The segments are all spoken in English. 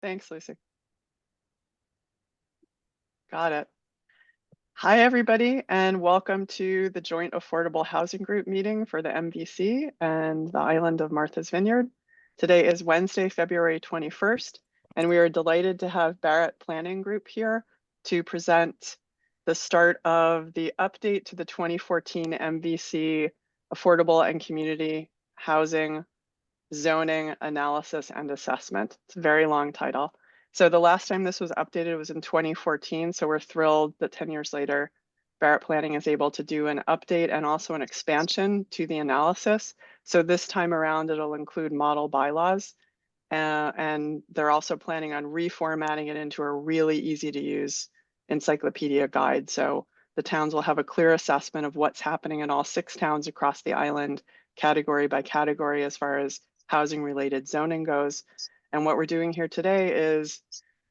Thanks, Lucy. Got it. Hi, everybody, and welcome to the Joint Affordable Housing Group meeting for the MVC and the island of Martha's Vineyard. Today is Wednesday, February 21st, and we are delighted to have Barrett Planning Group here to present the start of the update to the 2014 MVC Affordable and Community Housing Zoning Analysis and Assessment. It's a very long title. So the last time this was updated was in 2014. So we're thrilled that 10 years later, Barrett Planning is able to do an update and also an expansion to the analysis. So this time around, it'll include model bylaws. And they're also planning on reformatting it into a really easy to use encyclopedia guide. So the towns will have a clear assessment of what's happening in all 6 towns across the island, category by category, as far as housing related zoning goes. And what we're doing here today is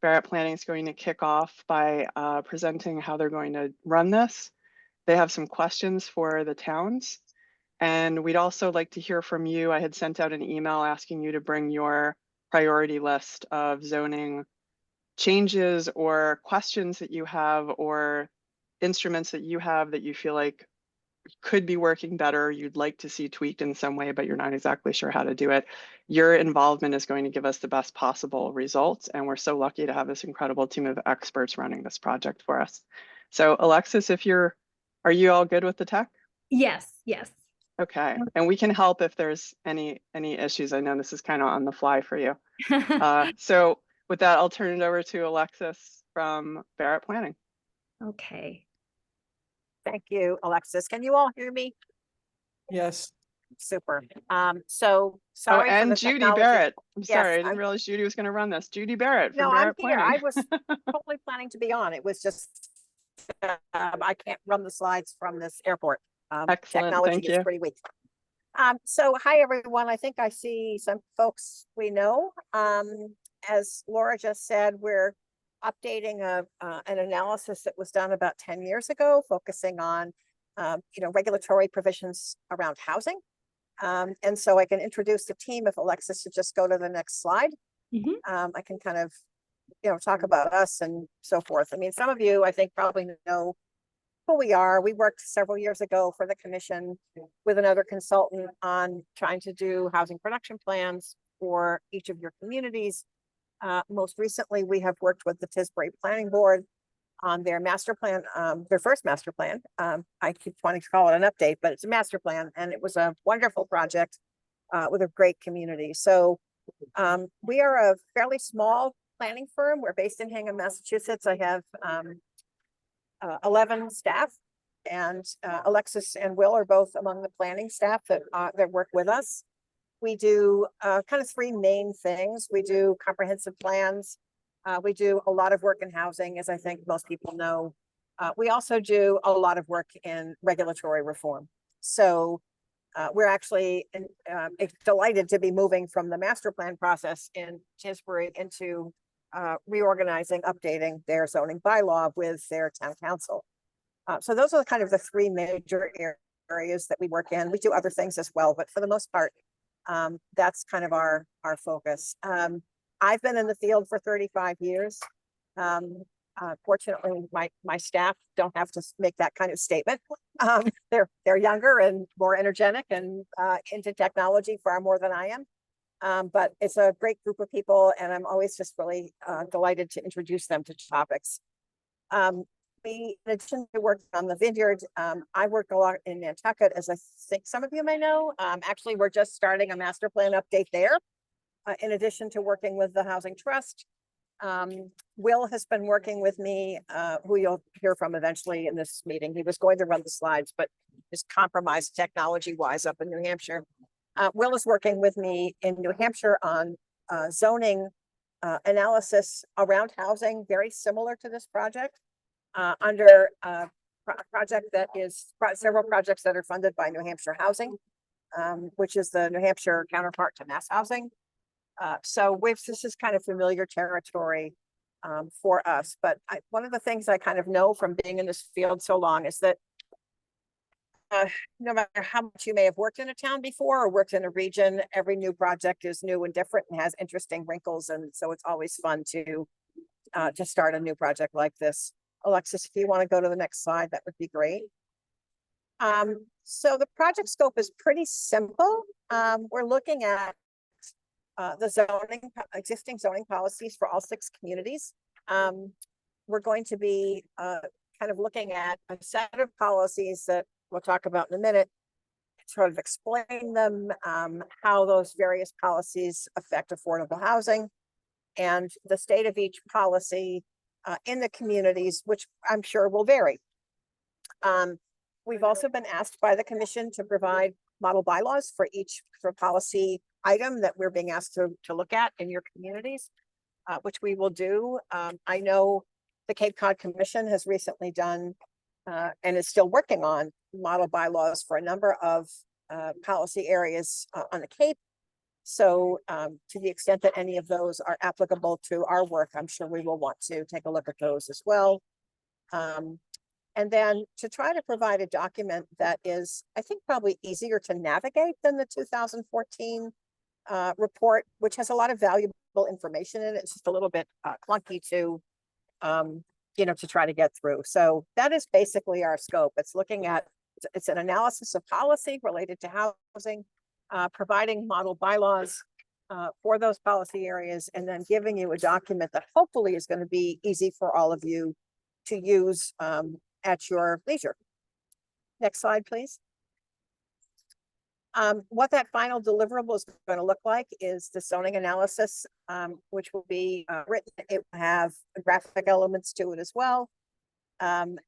Barrett Planning is going to kick off by presenting how they're going to run this. They have some questions for the towns. And we'd also like to hear from you. I had sent out an email asking you to bring your priority list of zoning changes or questions that you have or instruments that you have that you feel like could be working better, you'd like to see tweaked in some way, but you're not exactly sure how to do it. Your involvement is going to give us the best possible results. And we're so lucky to have this incredible team of experts running this project for us. So Alexis, are you all good with the tech? Yes. Okay, and we can help if there's any issues. I know this is kind of on the fly for you. So with that, I'll turn it over to Alexis from Barrett Planning. Okay. Thank you, Alexis. Can you all hear me? Yes. Super. So sorry. And Judy Barrett. I'm Yes, sorry, I didn't realize Judy was going to run this. Judy Barrett from Barrett I'm here. Planning. I was totally planning to be on. It was just I can't run the slides from this airport. Excellent. Technology Thank is you. pretty weak. So hi everyone. I think I see some folks we know. As Laura just said, we're updating an analysis that was done about 10 years ago, focusing on regulatory provisions around housing. And so I can introduce the team if Alexis should just go to the next slide. I can kind of talk about us and so forth. I mean, some of you I think probably know who we are. We worked several years ago for the commission with another consultant on trying to do housing production plans for each of your communities. Most recently, we have worked with the Tisbury Planning Board on their master plan, their first master plan. I keep wanting to call it an update, but it's a master plan, and it was a wonderful project with a great community. So we are a fairly small planning firm. We're based in Hingham, Massachusetts. I have 11 staff, and Alexis and Will are both among the planning staff that work with us. We do kind of 3 main things. We do comprehensive plans. We do a lot of work in housing, as I think most people know. We also do a lot of work in regulatory reform. So we're actually delighted to be moving from the master plan process in Tisbury into reorganizing, updating their zoning bylaw with their town council. So those are kind of the 3 major areas that we work in. We do other things as well, but for the most part, that's kind of our focus. I've been in the field for 35 years. Fortunately, my staff don't have to make that kind of statement. They're younger and more energetic and into technology far more than I am. But it's a great group of people, and I'm always just really delighted to introduce them to topics. In addition to working on the vineyard, I work a lot in Nantucket, as I think some of you may know. Actually, we're just starting a master plan update there. In addition to working with the Housing Trust, Will has been working with me, who you'll hear from eventually in this meeting. He was going to run the slides, but is compromised technology-wise up in New Hampshire. Will is working with me in New Hampshire on zoning analysis around housing, very similar to this project, under a project that is several projects that are funded by New Hampshire Housing, which is the New Hampshire counterpart to Mass Housing. So this is kind of familiar territory for us. But one of the things I kind of know from being in this field so long is that no matter how much you may have worked in a town before or worked in a region, every new project is new and different and has interesting wrinkles. And so it's always fun to start a new project like this. Alexis, if you want to go to the next slide, that would be great. So the project scope is pretty simple. We're looking at the existing zoning policies for all 6 communities. We're going to be kind of looking at a set of policies that we'll talk about in a minute, sort of explain them, how those various policies affect affordable housing and the state of each policy in the communities, which I'm sure will vary. We've also been asked by the commission to provide model bylaws for each policy item that we're being asked to look at in your communities, which we will do. I know the Cape Cod Commission has recently done and is still working on model bylaws for a number of policy areas on the Cape. So to the extent that any of those are applicable to our work, I'm sure we will want to take a look at those as well. And then to try to provide a document that is, I think, probably easier to navigate than the 2014 report, which has a lot of valuable information in it. It's just a little bit clunky to, to try to get through. So that is basically our scope. It's looking at, it's an analysis of policy related to housing, providing model bylaws for those policy areas, and then giving you a document that hopefully is going to be easy for all of you to use at your leisure. Next slide, please. What that final deliverable is going to look like is the zoning analysis, which will be written. It will have graphic elements to it as well. An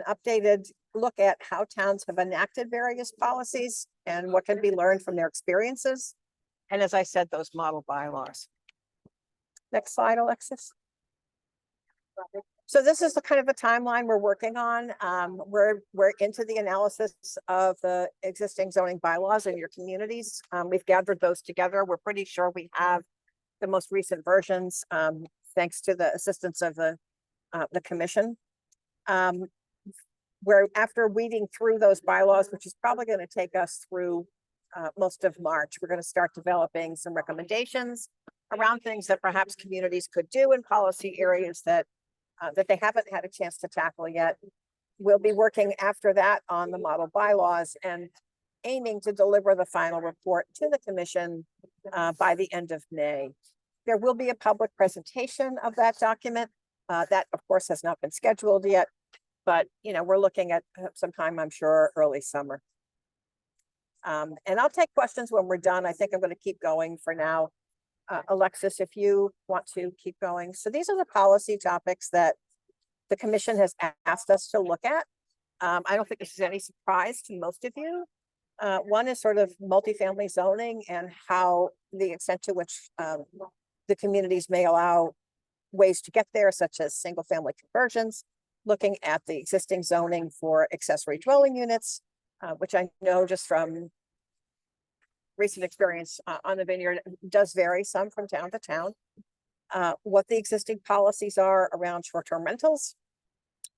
updated look at how towns have enacted various policies and what can be learned from their experiences. And as I said, those model bylaws. Next slide, Alexis. So this is the kind of the timeline we're working on. We're into the analysis of the existing zoning bylaws in your communities. We've gathered those together. We're pretty sure we have the most recent versions, thanks to the assistance of the commission. We're after weeding through those bylaws, which is probably going to take us through most of March. We're going to start developing some recommendations around things that perhaps communities could do in policy areas that they haven't had a chance to tackle yet. We'll be working after that on the model bylaws and aiming to deliver the final report to the commission by the end of May. There will be a public presentation of that document. That, of course, has not been scheduled yet, but we're looking at sometime, I'm sure, early summer. And I'll take questions when we're done. I think I'm going to keep going for now. Alexis, if you want to keep going. So these are the policy topics that the commission has asked us to look at. I don't think this is any surprise to most of you. One is sort of multifamily zoning and how the extent to which the communities may allow ways to get there, such as single family conversions, looking at the existing zoning for accessory dwelling units, which I know just from recent experience on the Vineyard does vary some from town to town. What the existing policies are around short-term rentals,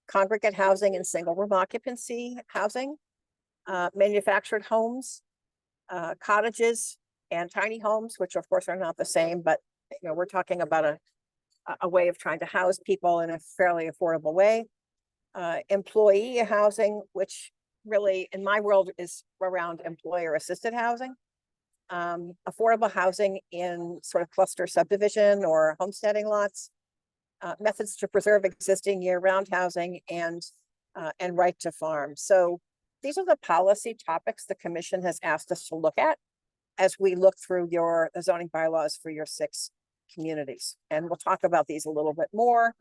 congregate housing and single room occupancy housing, manufactured homes, cottages and tiny homes, which of course are not the same, but we're talking about a way of trying to house people in a fairly affordable way. Employee housing, which really in my world is around employer assisted housing. Affordable housing in sort of cluster subdivision or homesteading lots, methods to preserve existing year-round housing, and right to farm. So these are the policy topics the commission has asked us to look at as we look through the zoning bylaws for your 6 communities. And we'll talk about these a little bit more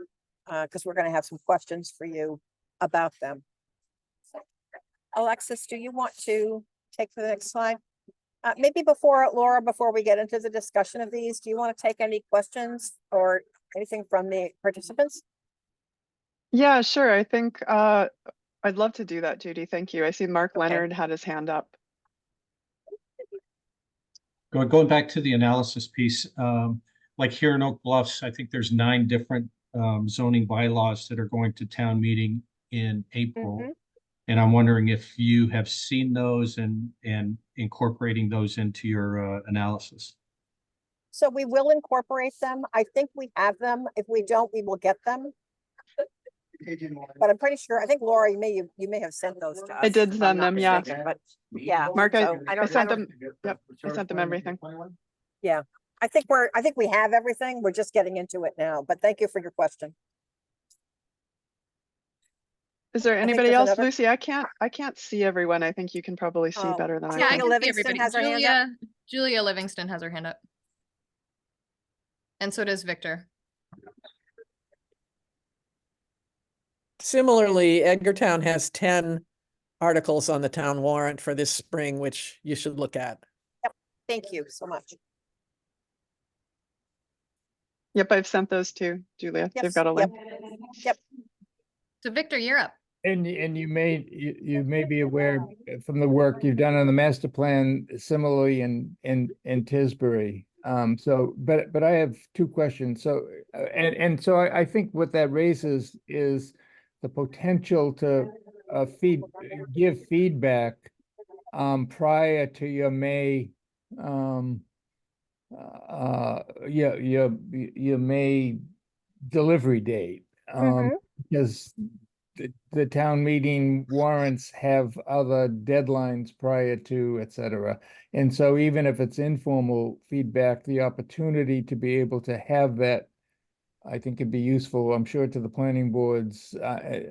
because we're going to have some questions for you about them. Alexis, do you want to take the next slide? Maybe before, Laura, before we get into the discussion of these, do you want to take any questions or anything from the participants? Yeah, sure. I think I'd love to do that, Judy. Thank you. I see Mark Leonard had his hand up. Going back to the analysis piece, like here in Oak Bluffs, I think there's 9 different zoning bylaws that are going to town meeting in April. And I'm wondering if you have seen those and incorporating those into your analysis. So we will incorporate them. I think we have them. If we don't, we will get them. But I'm pretty sure, I think Laura, you may have sent those to us. I did if I'm send not them, yeah. mistaken, But yeah. Mark, so I sent them. Yep, I sent them everything. I think we have everything. We're just getting into it now, but thank you for your question. Is there think anybody there's else, another- Lucy? I can't see everyone. I think you can probably see Oh, better than I yeah, can. Tina Livingston has her hand up. Julia Livingston has her hand up. And so does Victor. Similarly, Edgartown has 10 articles on the town warrant for this spring, which you should look at. Thank you so much. Yep, I've sent those to Julia. They've Yes, got a yep. link. So Victor, you're up. And you may be aware from the work you've done on the master plan similarly in Tisbury. But I have two questions. So so I think what that raises is the potential to give feedback prior to your May your May delivery date. Because the town meeting warrants have other deadlines prior to, et cetera. And so even if it's informal feedback, the opportunity to be able to have that, I think could be useful, I'm sure, to the planning boards.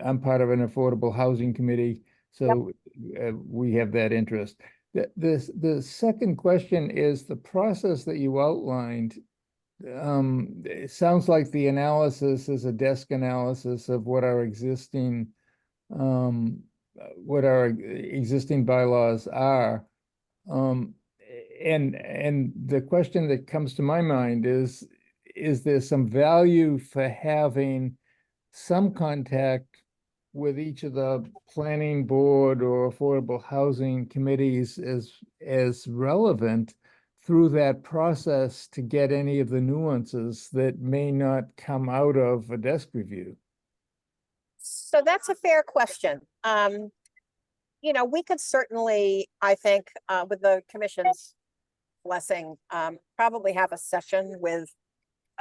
I'm part of an affordable housing committee, so we have that interest. The second question is the process that you outlined. It sounds like the analysis is a desk analysis of what our existing bylaws are. And the question that comes to my mind is there some value for having some contact with each of the planning board or affordable housing committees as relevant through that process to get any of the nuances that may not come out of a desk review? So that's a fair question. We could certainly, I think, with the commission's blessing, probably have a session with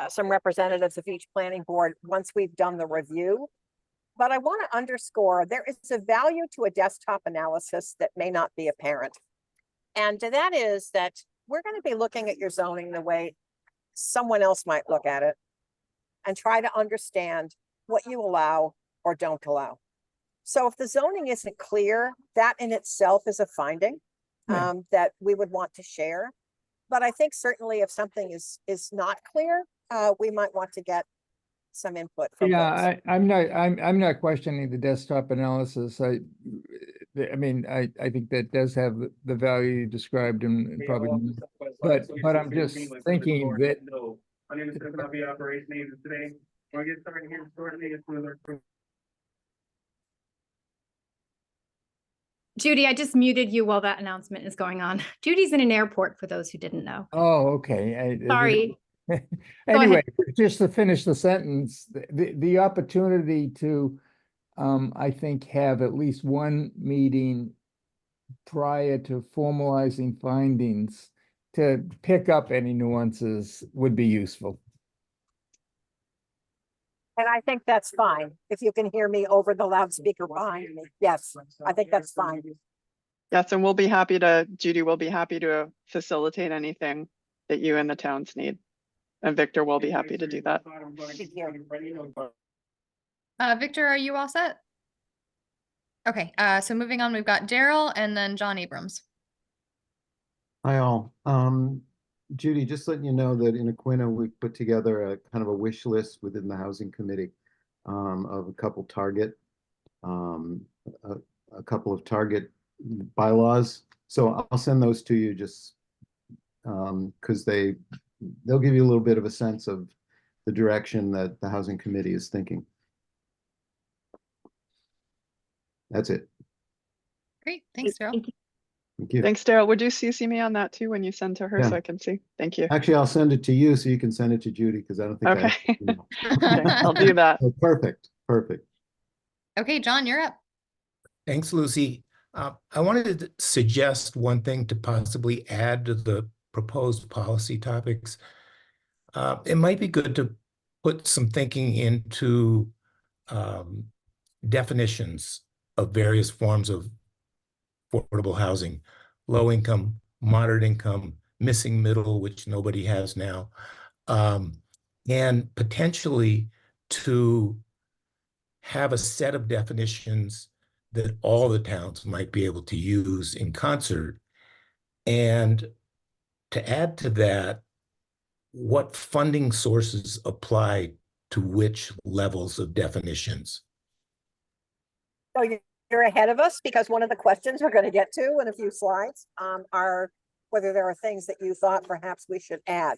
some representatives of each planning board once we've done the review. But I want to underscore there is a value to a desktop analysis that may not be apparent. And that is that we're going to be looking at your zoning the way someone else might look at it and try to understand what you allow or don't allow. So if the zoning isn't clear, that in itself is a finding that we would want to share. But I think certainly if something is not clear, we might want to get some input from folks. Yeah, I'm not questioning the desktop analysis. I think that does have the value you described and probably, but I'm just thinking that. My name is Stefan, Operation Agent today. We're gonna get started here shortly. It's another. Judy, I just muted you while that announcement is going on. Judy's in an airport, for those who didn't know. Oh, okay. Sorry. Anyway, just to finish the sentence, the opportunity to, I think, have at least one meeting prior to formalizing findings to pick up any nuances would be useful. And I think that's fine. If you can hear me over the loudspeaker behind me. Yes, I think that's fine. Yes, and Judy will be happy to facilitate anything that you and the towns need. And Victor will be happy to do that. Victor, are you all set? Okay, so moving on, we've got Daryl and then John Abrams. Hi all. Judy, just letting you know that in Aquina, we've put together a kind of a wish list within the housing committee of a couple target bylaws. So I'll send those to you just because they'll give you a little bit of a sense of the direction that the housing committee is thinking. That's it. Great, thanks, Daryl. Thank you. Thanks, Daryl. Would you CC me on that too when you send to her Yeah. so I can see? Thank you. Actually, I'll send it to you so you can send it to Judy because I don't think Okay. Okay, I'll do that. Oh, perfect. Okay, John, you're up. Thanks, Lucy. I wanted to suggest one thing to possibly add to the proposed policy topics. It might be good to put some thinking into definitions of various forms of affordable housing, low income, moderate income, missing middle, which nobody has now, and potentially to have a set of definitions that all the towns might be able to use in concert. And to add to that, what funding sources apply to which levels of definitions? So you're ahead of us because one of the questions we're going to get to in a few slides are whether there are things that you thought perhaps we should add.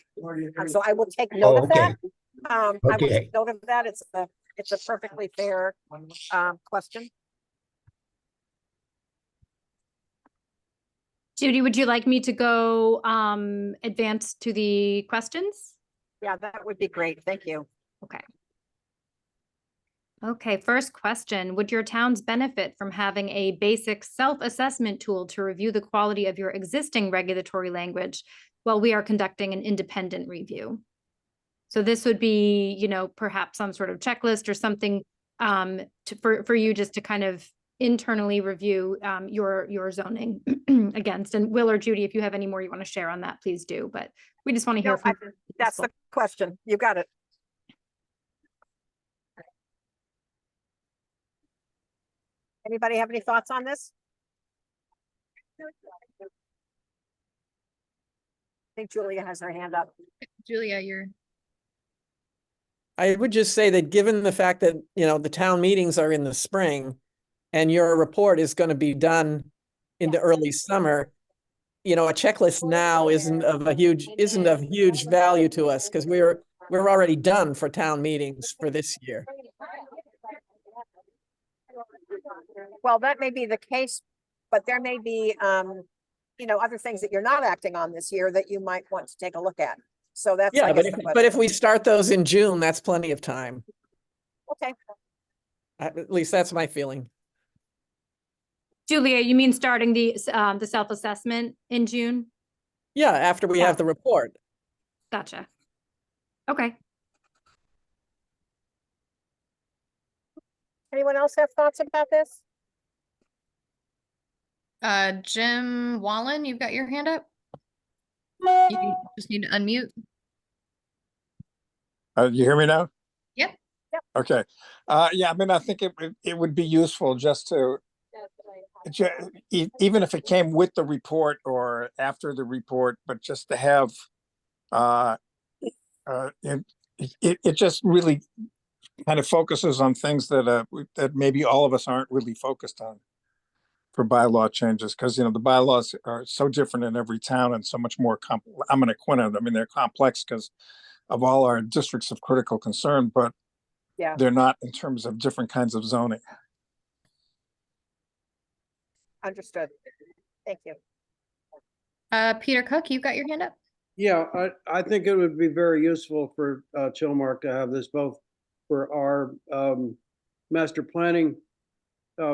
So I will take note of that. I will Okay. take note of that. It's a perfectly fair question. Judy, would you like me to go advance to the questions? Yeah, that would be great. Thank you. Okay. Okay, first question. Would your towns benefit from having a basic self-assessment tool to review the quality of your existing regulatory language while we are conducting an independent review? So this would be, you know, perhaps some sort of checklist or something for you just to kind of internally review your zoning against. And Will or Judy, if you have any more you want to share on that, please do. But we just want to hear No, from that's the question. You got it. Anybody have any thoughts on this? I think Julia has her hand up. Julia, you're. I would just say that given the fact that, you know, the town meetings are in the spring and your report is going to be done in the early summer, you know, a checklist now isn't of huge value to us because we're already done for town meetings for this year. Well, that may be the case, but there may be, you know, other things that you're not acting on this year that you might want to take a look at. So that's, I Yeah, guess, but if we start those in June, that's plenty of time. okay. At least that's my feeling. Julia, you mean starting the self-assessment in June? Yeah, after we have the report. Gotcha. Okay. Anyone else have thoughts about this? Jim Wallen, you've got your hand up. You just need to unmute. You hear me now? Yep. Okay. Yeah, I mean, I think it would be useful just to, even if it came with the report or after the report, but just to have, it just really kind of focuses on things that that maybe all of us aren't really focused on for bylaw changes, because, you know, the bylaws are so different in every town and so much more I'm in Aquinnah. I mean, they're complex because of all our districts of critical concern, but yeah, they're not in terms of different kinds of zoning. Understood. Thank you. Peter Cook, you've got your hand up. Yeah, I think it would be very useful for Chilmark to have this both for our master planning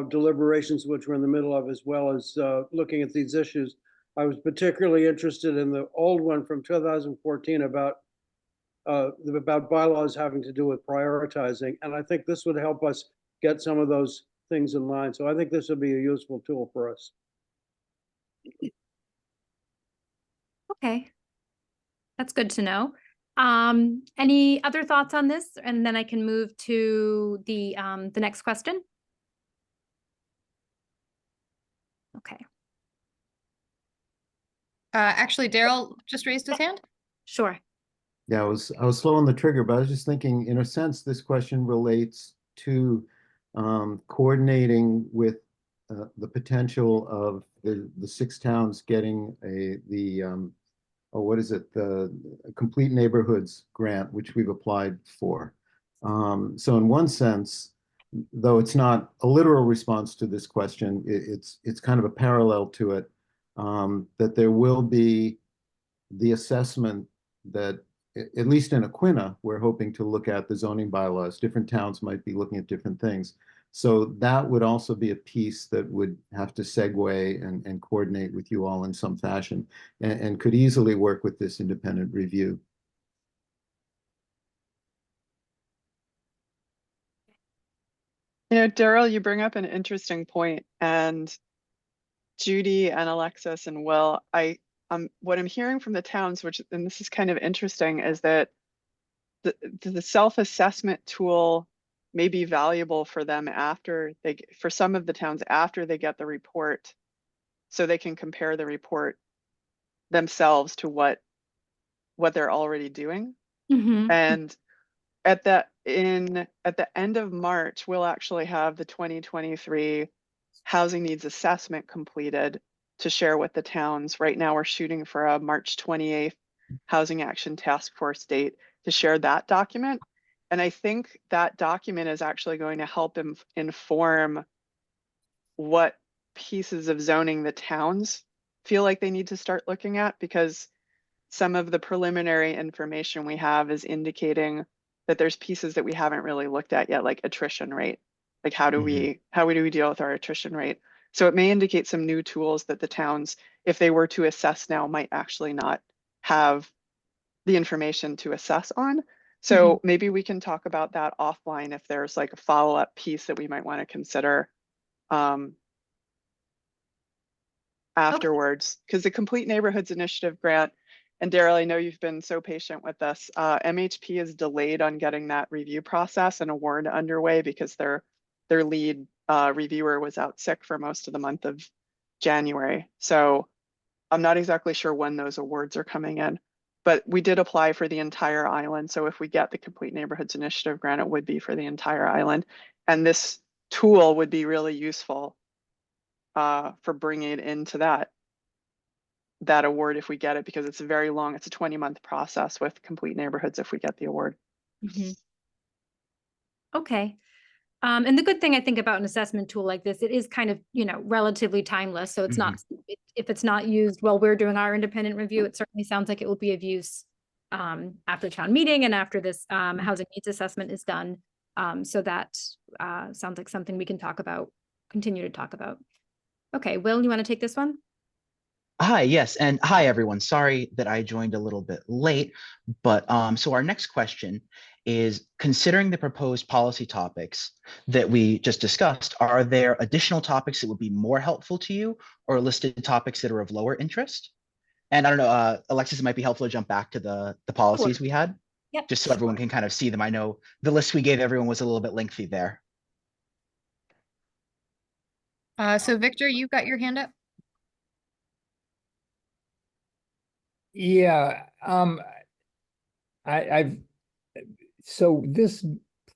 deliberations, which we're in the middle of, as well as looking at these issues. I was particularly interested in the old one from 2014 about bylaws having to do with prioritizing. And I think this would help us get some of those things in line. So I think this would be a useful tool for us. Okay. That's good to know. Any other thoughts on this? And then I can move to the next question. Okay. Actually, Daryl just raised his hand. Sure. Yeah, I was slow on the trigger, but I was just thinking, in a sense, this question relates to coordinating with the potential of the 6 towns getting the Complete Neighborhoods grant, which we've applied for. So in one sense, though it's not a literal response to this question, it's kind of a parallel to it, that there will be the assessment that, at least in Aquinnah, we're hoping to look at the zoning bylaws. Different towns might be looking at different things, So that would also be a piece that would have to segue and coordinate with you all in some fashion and could easily work with this independent review. You know, Daryl, you bring up an interesting point, and Judy and Alexis and Will, what I'm hearing from the towns, and this is kind of interesting, is that the self-assessment tool may be valuable for them for some of the towns after they get the report, so they can compare the report themselves to what they're already doing. And at the end of March, we'll actually have the 2023 housing needs assessment completed to share with the towns. Right now, we're shooting for a March 28th Housing Action Task Force date to share that document. And I think that document is actually going to help inform what pieces of zoning the towns feel like they need to start looking at, because some of the preliminary information we have is indicating that there's pieces that we haven't really looked at yet, like attrition rate. Like how do we deal with our attrition rate? So it may indicate some new tools that the towns, if they were to assess now, might actually not have the information to assess on. So maybe we can talk about that offline if there's like a follow-up piece that we might want to consider afterwards. Because the Complete Neighborhoods Initiative grant, and Daryl, I know you've been so patient with us. MHP is delayed on getting that review process and award underway because their lead reviewer was out sick for most of the month of January. So I'm not exactly sure when those awards are coming in, but we did apply for the entire island. So if we get the Complete Neighborhoods Initiative grant, it would be for the entire island. And this tool would be really useful for bringing it into that award if we get it, because it's a very long, it's a 20-month process with Complete Neighborhoods if we get the award. Okay. And the good thing I think about an assessment tool like this, it is kind of, relatively timeless. So it's not, if it's not used while we're doing our independent review, it certainly sounds like it will be of use after town meeting and after this housing needs assessment is done. So that sounds like something we can continue to talk about. Okay, Will, you want to take this one? Hi, yes, and hi everyone. Sorry that I joined a little bit late, but so our next question is, considering the proposed policy topics that we just discussed, are there additional topics that would be more helpful to you, or listed topics that are of lower interest? And I don't know, Alexis, it might be helpful to jump back to the policies we had, just so everyone can kind of see them. I know the list we gave everyone was a little bit lengthy there. So Victor, you got your hand up? Yeah, so this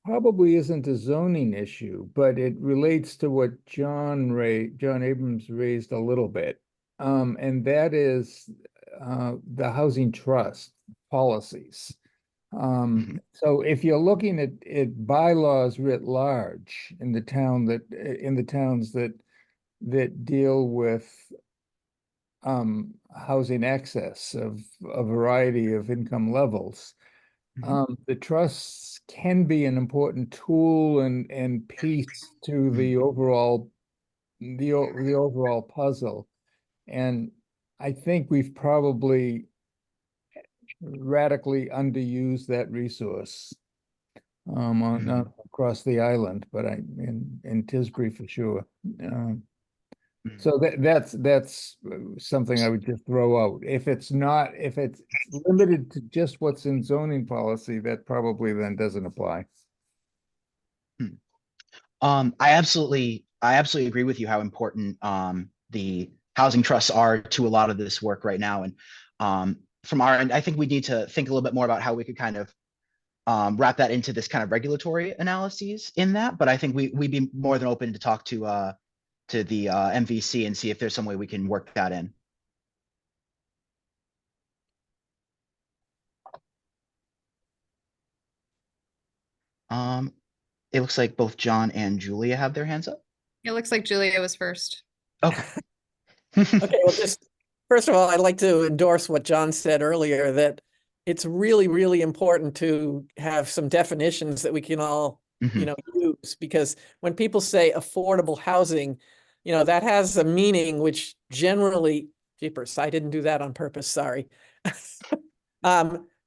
probably isn't a zoning issue, but it relates to what John Abrams raised a little bit. And that is the housing trust policies. So if you're looking at bylaws writ large in the towns that deal with housing access of a variety of income levels, the trusts can be an important tool and piece to the overall puzzle. And I think we've probably radically underused that resource across the island, but in Tisbury for sure. So that's something I would just throw out. If it's limited to just what's in zoning policy, that probably then doesn't apply. I absolutely agree with you how important the housing trusts are to a lot of this work right now. And from our end, I think we need to think a little bit more about how we could kind of wrap that into this kind of regulatory analyses in that. But I think we'd be more than open to talk to the MVC and see if there's some way we can work that in. It looks like both John and Julia have their hands up. It looks like Julia was first. Okay. Okay, well, just first of all, I'd like to endorse what John said earlier, that it's really, really important to have some definitions that we can all you know, use, because when people say affordable housing, you know, that has a meaning which generally, jeepers, I didn't do that on purpose, sorry.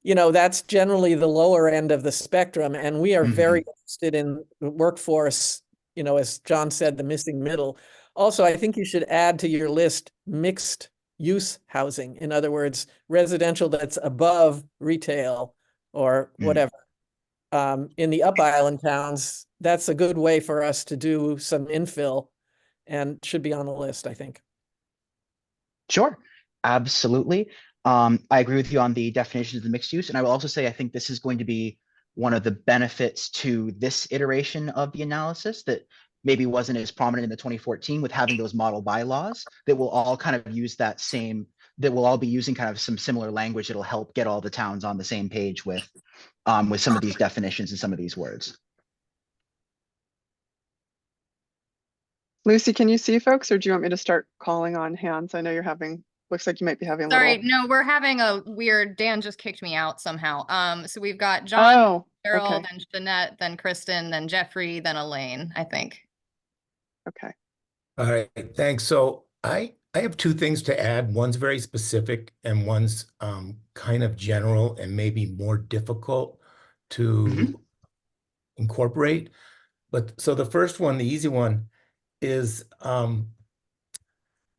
You know, that's generally the lower end of the spectrum, and we are very interested in the workforce, you know, as John said, the missing middle. Also, I think you should add to your list mixed use housing. In other words, residential that's above retail or whatever. In the Up Island towns, that's a good way for us to do some infill and should be on the list, I think. Sure, absolutely. I agree with you on the definitions of the mixed use. And I will also say, I think this is going to be one of the benefits to this iteration of the analysis that maybe wasn't as prominent in the 2014 with having those model bylaws that will all kind of use that same, that will all be using kind of some similar language that'll help get all the towns on the same page with some of these definitions and some of these words. Lucy, can you see folks, or do you want me to start calling on hands? I know you're having, looks like you might be having a Sorry, little. no, we're having a weird, Dan just kicked me out somehow. So we've got John, Oh, Cheryl, okay, then Jeanette, then Kristen, then Jeffrey, then Elaine, I think. okay. All right, thanks. So I have two things to add. One's very specific and one's kind of general and maybe more difficult to incorporate. But so the first one, the easy one, is I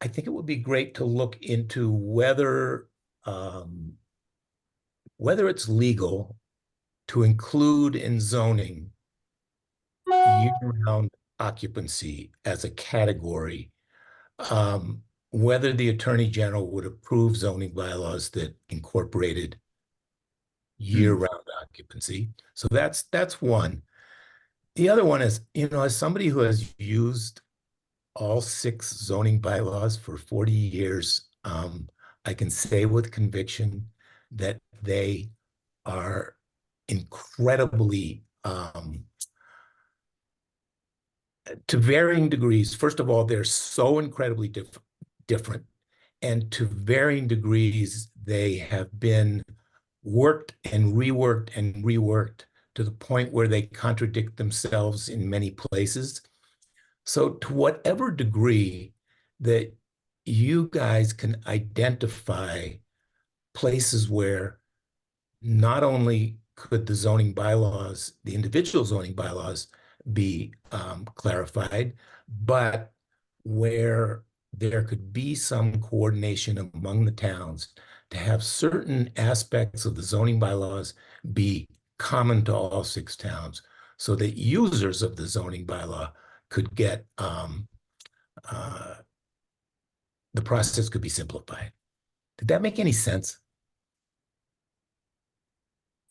think it would be great to look into whether it's legal to include in zoning year-round occupancy as a category, whether the Attorney General would approve zoning bylaws that incorporated year-round occupancy. So that's one. The other one is, you know, as somebody who has used all 6 zoning bylaws for 40 years, I can say with conviction that they are incredibly, to varying degrees. First of all, they're so incredibly different, and to varying degrees, they have been worked and reworked to the point where they contradict themselves in many places. So to whatever degree that you guys can identify places where not only could the zoning bylaws, the individual zoning bylaws be clarified, but where there could be some coordination among the towns to have certain aspects of the zoning bylaws be common to all 6 towns, so that users of the zoning bylaw could get, the process could be simplified. Did that make any sense?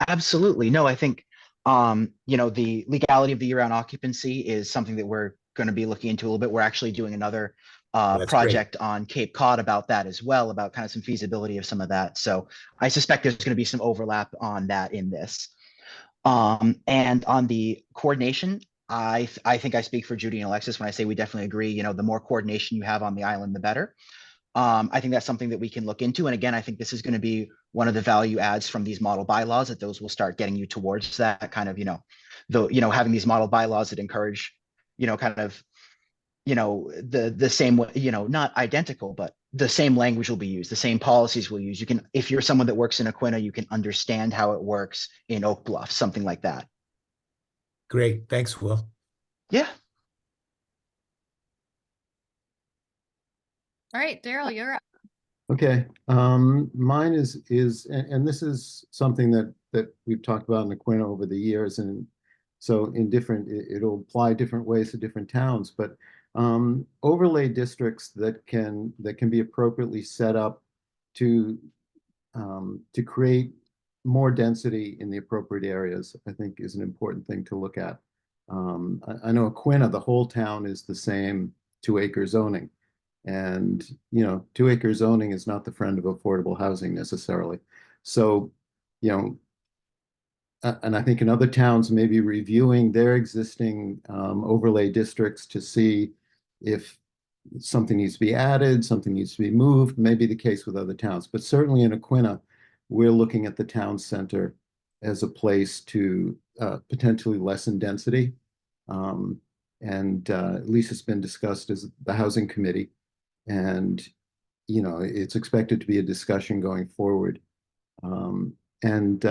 Absolutely. No, I think, you know, the legality of the year-round occupancy is something that we're going to be looking into a little bit. We're actually doing another That's project on Cape Cod about that as well, about kind of some feasibility of some of that. So I suspect there's going to be some overlap on that in this. And on the coordination, I think I speak for Judy and Alexis when I say we definitely agree. You know, the more coordination you have on the island, the better. I think that's something that we can look into. And again, I think this is going to be one of the value adds from these model bylaws, that those will start getting you towards that kind of, you know, having these model bylaws that encourage, you know, kind of, you know, the same way, you know, not identical, but the same language will be used, the same policies will use. You can, if you're someone that works in Aquinnah, you can understand how it works in Oak Bluff, something like that. Great. Thanks, Will. Yeah. All right, Daryl, you're up. Okay, mine is, and this is something that we've talked about in Aquinnah over the years, and so in different, it'll apply different ways to different towns, but overlay districts that can be appropriately set up to create more density in the appropriate areas, I think is an important thing to look at. I know Aquinnah, the whole town is the same 2-acre zoning. And, you know, 2-acre zoning is not the friend of affordable housing necessarily. So, you know, and I think in other towns, maybe reviewing their existing overlay districts to see if something needs to be added, something needs to be moved, may be the case with other towns. But certainly in Aquinnah, we're looking at the town center as a place to potentially lessen density. And at least it's been discussed as the housing committee. And, you know, it's expected to be a discussion going forward. And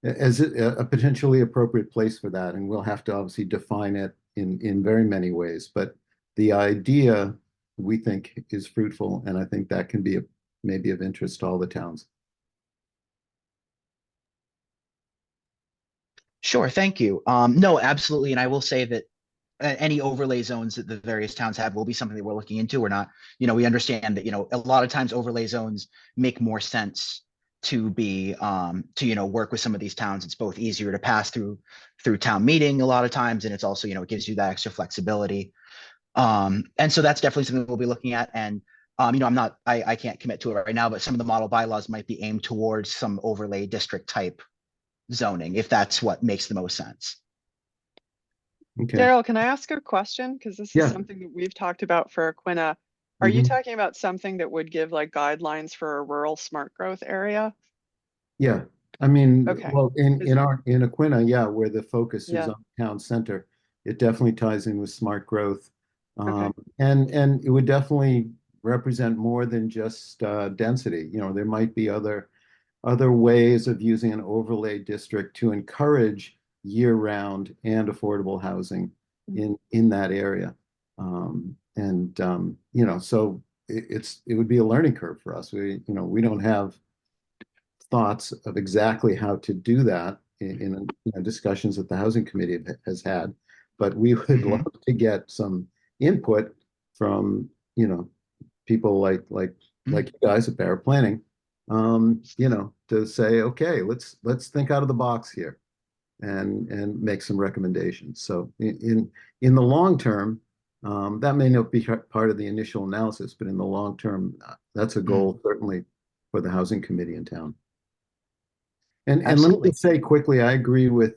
as a potentially appropriate place for that. And we'll have to obviously define it in very many ways. But the idea we think is fruitful, and I think that can be maybe of interest to all the towns. Sure, thank you. No, absolutely. And I will say that any overlay zones that the various towns have will be something that we're looking into. We're not, you know, we understand that, you know, a lot of times overlay zones make more sense to be, you know, work with some of these towns. It's both easier to pass through town meeting a lot of times, and it's also, you know, it gives you that extra flexibility. And so that's definitely something we'll be looking at. And, you know, I can't commit to it right now, but some of the model bylaws might be aimed towards some overlay district type zoning, if that's what makes the most sense. Okay. Daryl, can I ask a question? Because this is Yeah. something that we've talked about for Aquina. Are you Mhm. talking about something that would give like guidelines for a rural smart growth area? Yeah, I mean, Okay. well, in Aquina, yeah, where the focus is Yeah. on town center, it definitely ties in with smart growth. Okay. And it would definitely represent more than just density. You know, there might be other ways of using an overlay district to encourage year-round and affordable housing in that area. You know, so it would be a learning curve for us. We don't have thoughts of exactly how to do that in you know, discussions that the housing committee has had, but we would love to get some input from, you know, people like you guys at Bear Planning, you know, to say, okay, let's think out of the box here and make some recommendations. So in the long term, that may not be part of the initial analysis, but in the long term, that's a goal certainly for the housing committee in town. And let me Absolutely. just say quickly, I agree with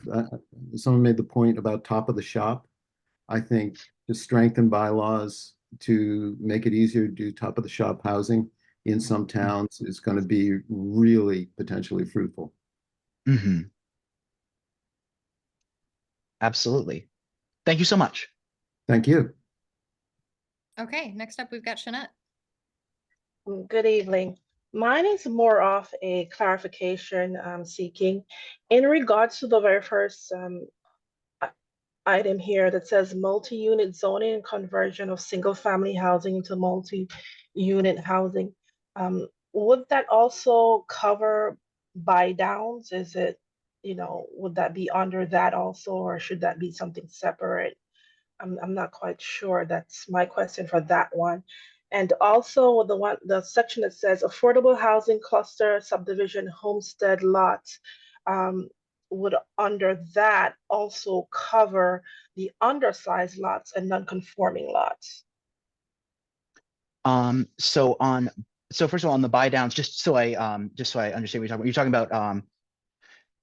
someone made the point about top of the shop. I think to strengthen bylaws to make it easier to do top of the shop housing in some towns is going to be really potentially fruitful. Mm-hmm. Absolutely. Thank you so much. Thank you. Okay, next up, we've got Shanette. Good evening. Mine is more of a clarification seeking in regards to the very first item here that says multi-unit zoning and conversion of single-family housing into multi-unit housing. Would that also cover buy downs? Is it, you know, would that be under that also, or should that be something separate? I'm not quite sure. That's my question for that one. And also the section that says affordable housing cluster subdivision homestead lots, would under that also cover the undersized lots and non-conforming lots? So first of all, on the buy downs, just so I understand what you're talking about,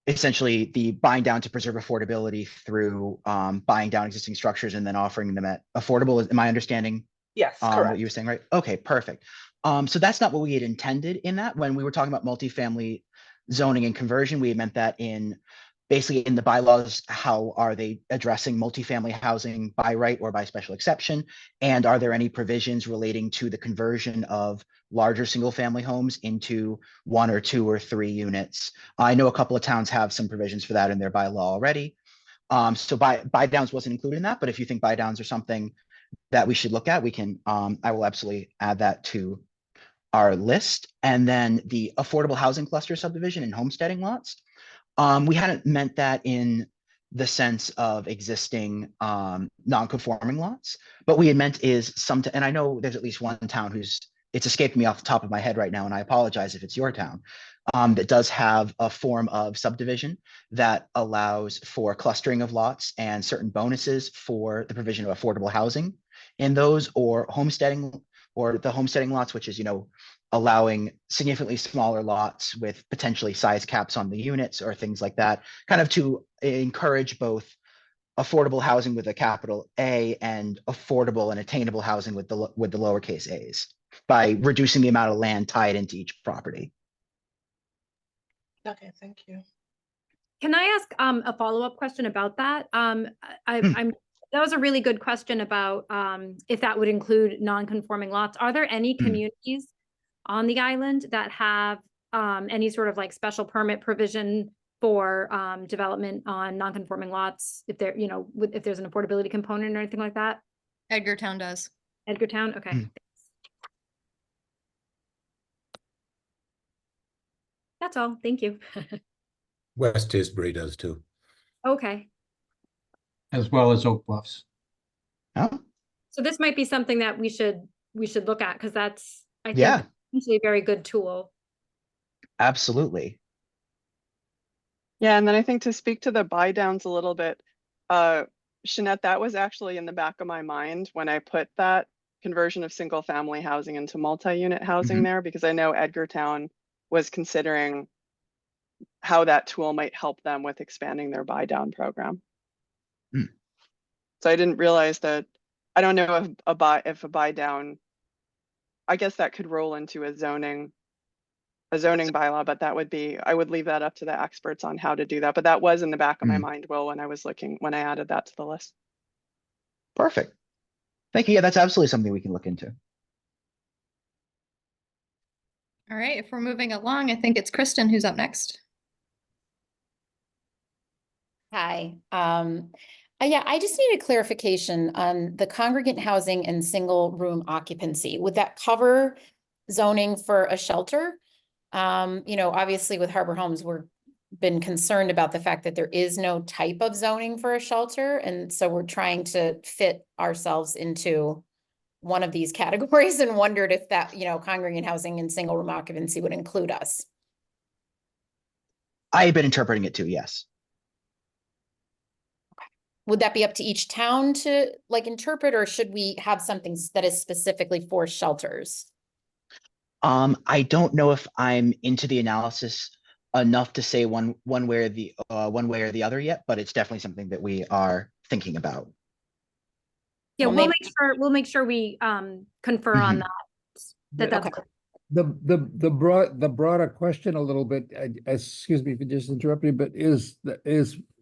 essentially the buying down to preserve affordability through buying down existing structures and then offering them at affordable. Am I understanding Yes, what correct. you were saying, right? Okay, perfect. So that's not what we had intended in that. When we were talking about multifamily zoning and conversion, we had meant that in basically in the bylaws, how are they addressing multifamily housing by right or by special exception? And are there any provisions relating to the conversion of larger single family homes into 1 or 2 or 3 units? I know a couple of towns have some provisions for that in their bylaw already. So buy downs wasn't included in that, but if you think buy downs are something that we should look at, we can, I will absolutely add that to our list. And then the affordable housing cluster subdivision and homesteading lots. We hadn't meant that in the sense of existing non-conforming lots, but we had meant is and I know there's at least one town it's escaped me off the top of my head right now, and I apologize if it's your town, that does have a form of subdivision that allows for clustering of lots and certain bonuses for the provision of affordable housing in those, or homesteading, or the homesteading lots, which is, you know, allowing significantly smaller lots with potentially size caps on the units or things like that, kind of to encourage both affordable housing with a capital A and affordable and attainable housing with the lowercase a's by reducing the amount of land tied into each property. Okay, thank you. Can I ask a follow-up question about that? I'm that was a really good question about if that would include non-conforming lots. Are there any communities on the island that have any sort of like special permit provision for development on non-conforming lots? If there, if there's an affordability component or anything like that? Edgartown does. Edgartown, okay. That's all. Thank you. West Tisbury does too. Okay. As well as Oak Bluffs. Oh, So this might be something that we should look at, because that's, I think, yeah, usually a very good tool. absolutely. Yeah, and then I think to speak to the buy downs a little bit, Shanette, that was actually in the back of my mind when I put that conversion of single family housing into multi-unit housing there, because I know Edgartown was considering how that tool might help them with expanding their buy down program. So I didn't realize that. I don't know if a buy down, I guess that could roll into a zoning bylaw, but that would be, I would leave that up to the experts on how to do that. But that was in the back of my mind, Will, when I added that to the list. Perfect. Thank you. Yeah, that's absolutely something we can look into. All right, if we're moving along, I think it's Kristen who's up next. Hi. Yeah, I just need a clarification on the congregant housing and single room occupancy. Would that cover zoning for a shelter? Obviously with Harbor Homes, we're been concerned about the fact that there is no type of zoning for a shelter. And so we're trying to fit ourselves into one of these categories and wondered if that, congregant housing and single room occupancy would include us. I've been interpreting it too, yes. Would that be up to each town to interpret, or should we have something that is specifically for shelters? I don't know if I'm into the analysis enough to say one way or the other yet, but it's definitely something that we are thinking about. Yeah, we'll make sure we confer on that. That's okay. The broader question a little bit, excuse me for just interrupting, but is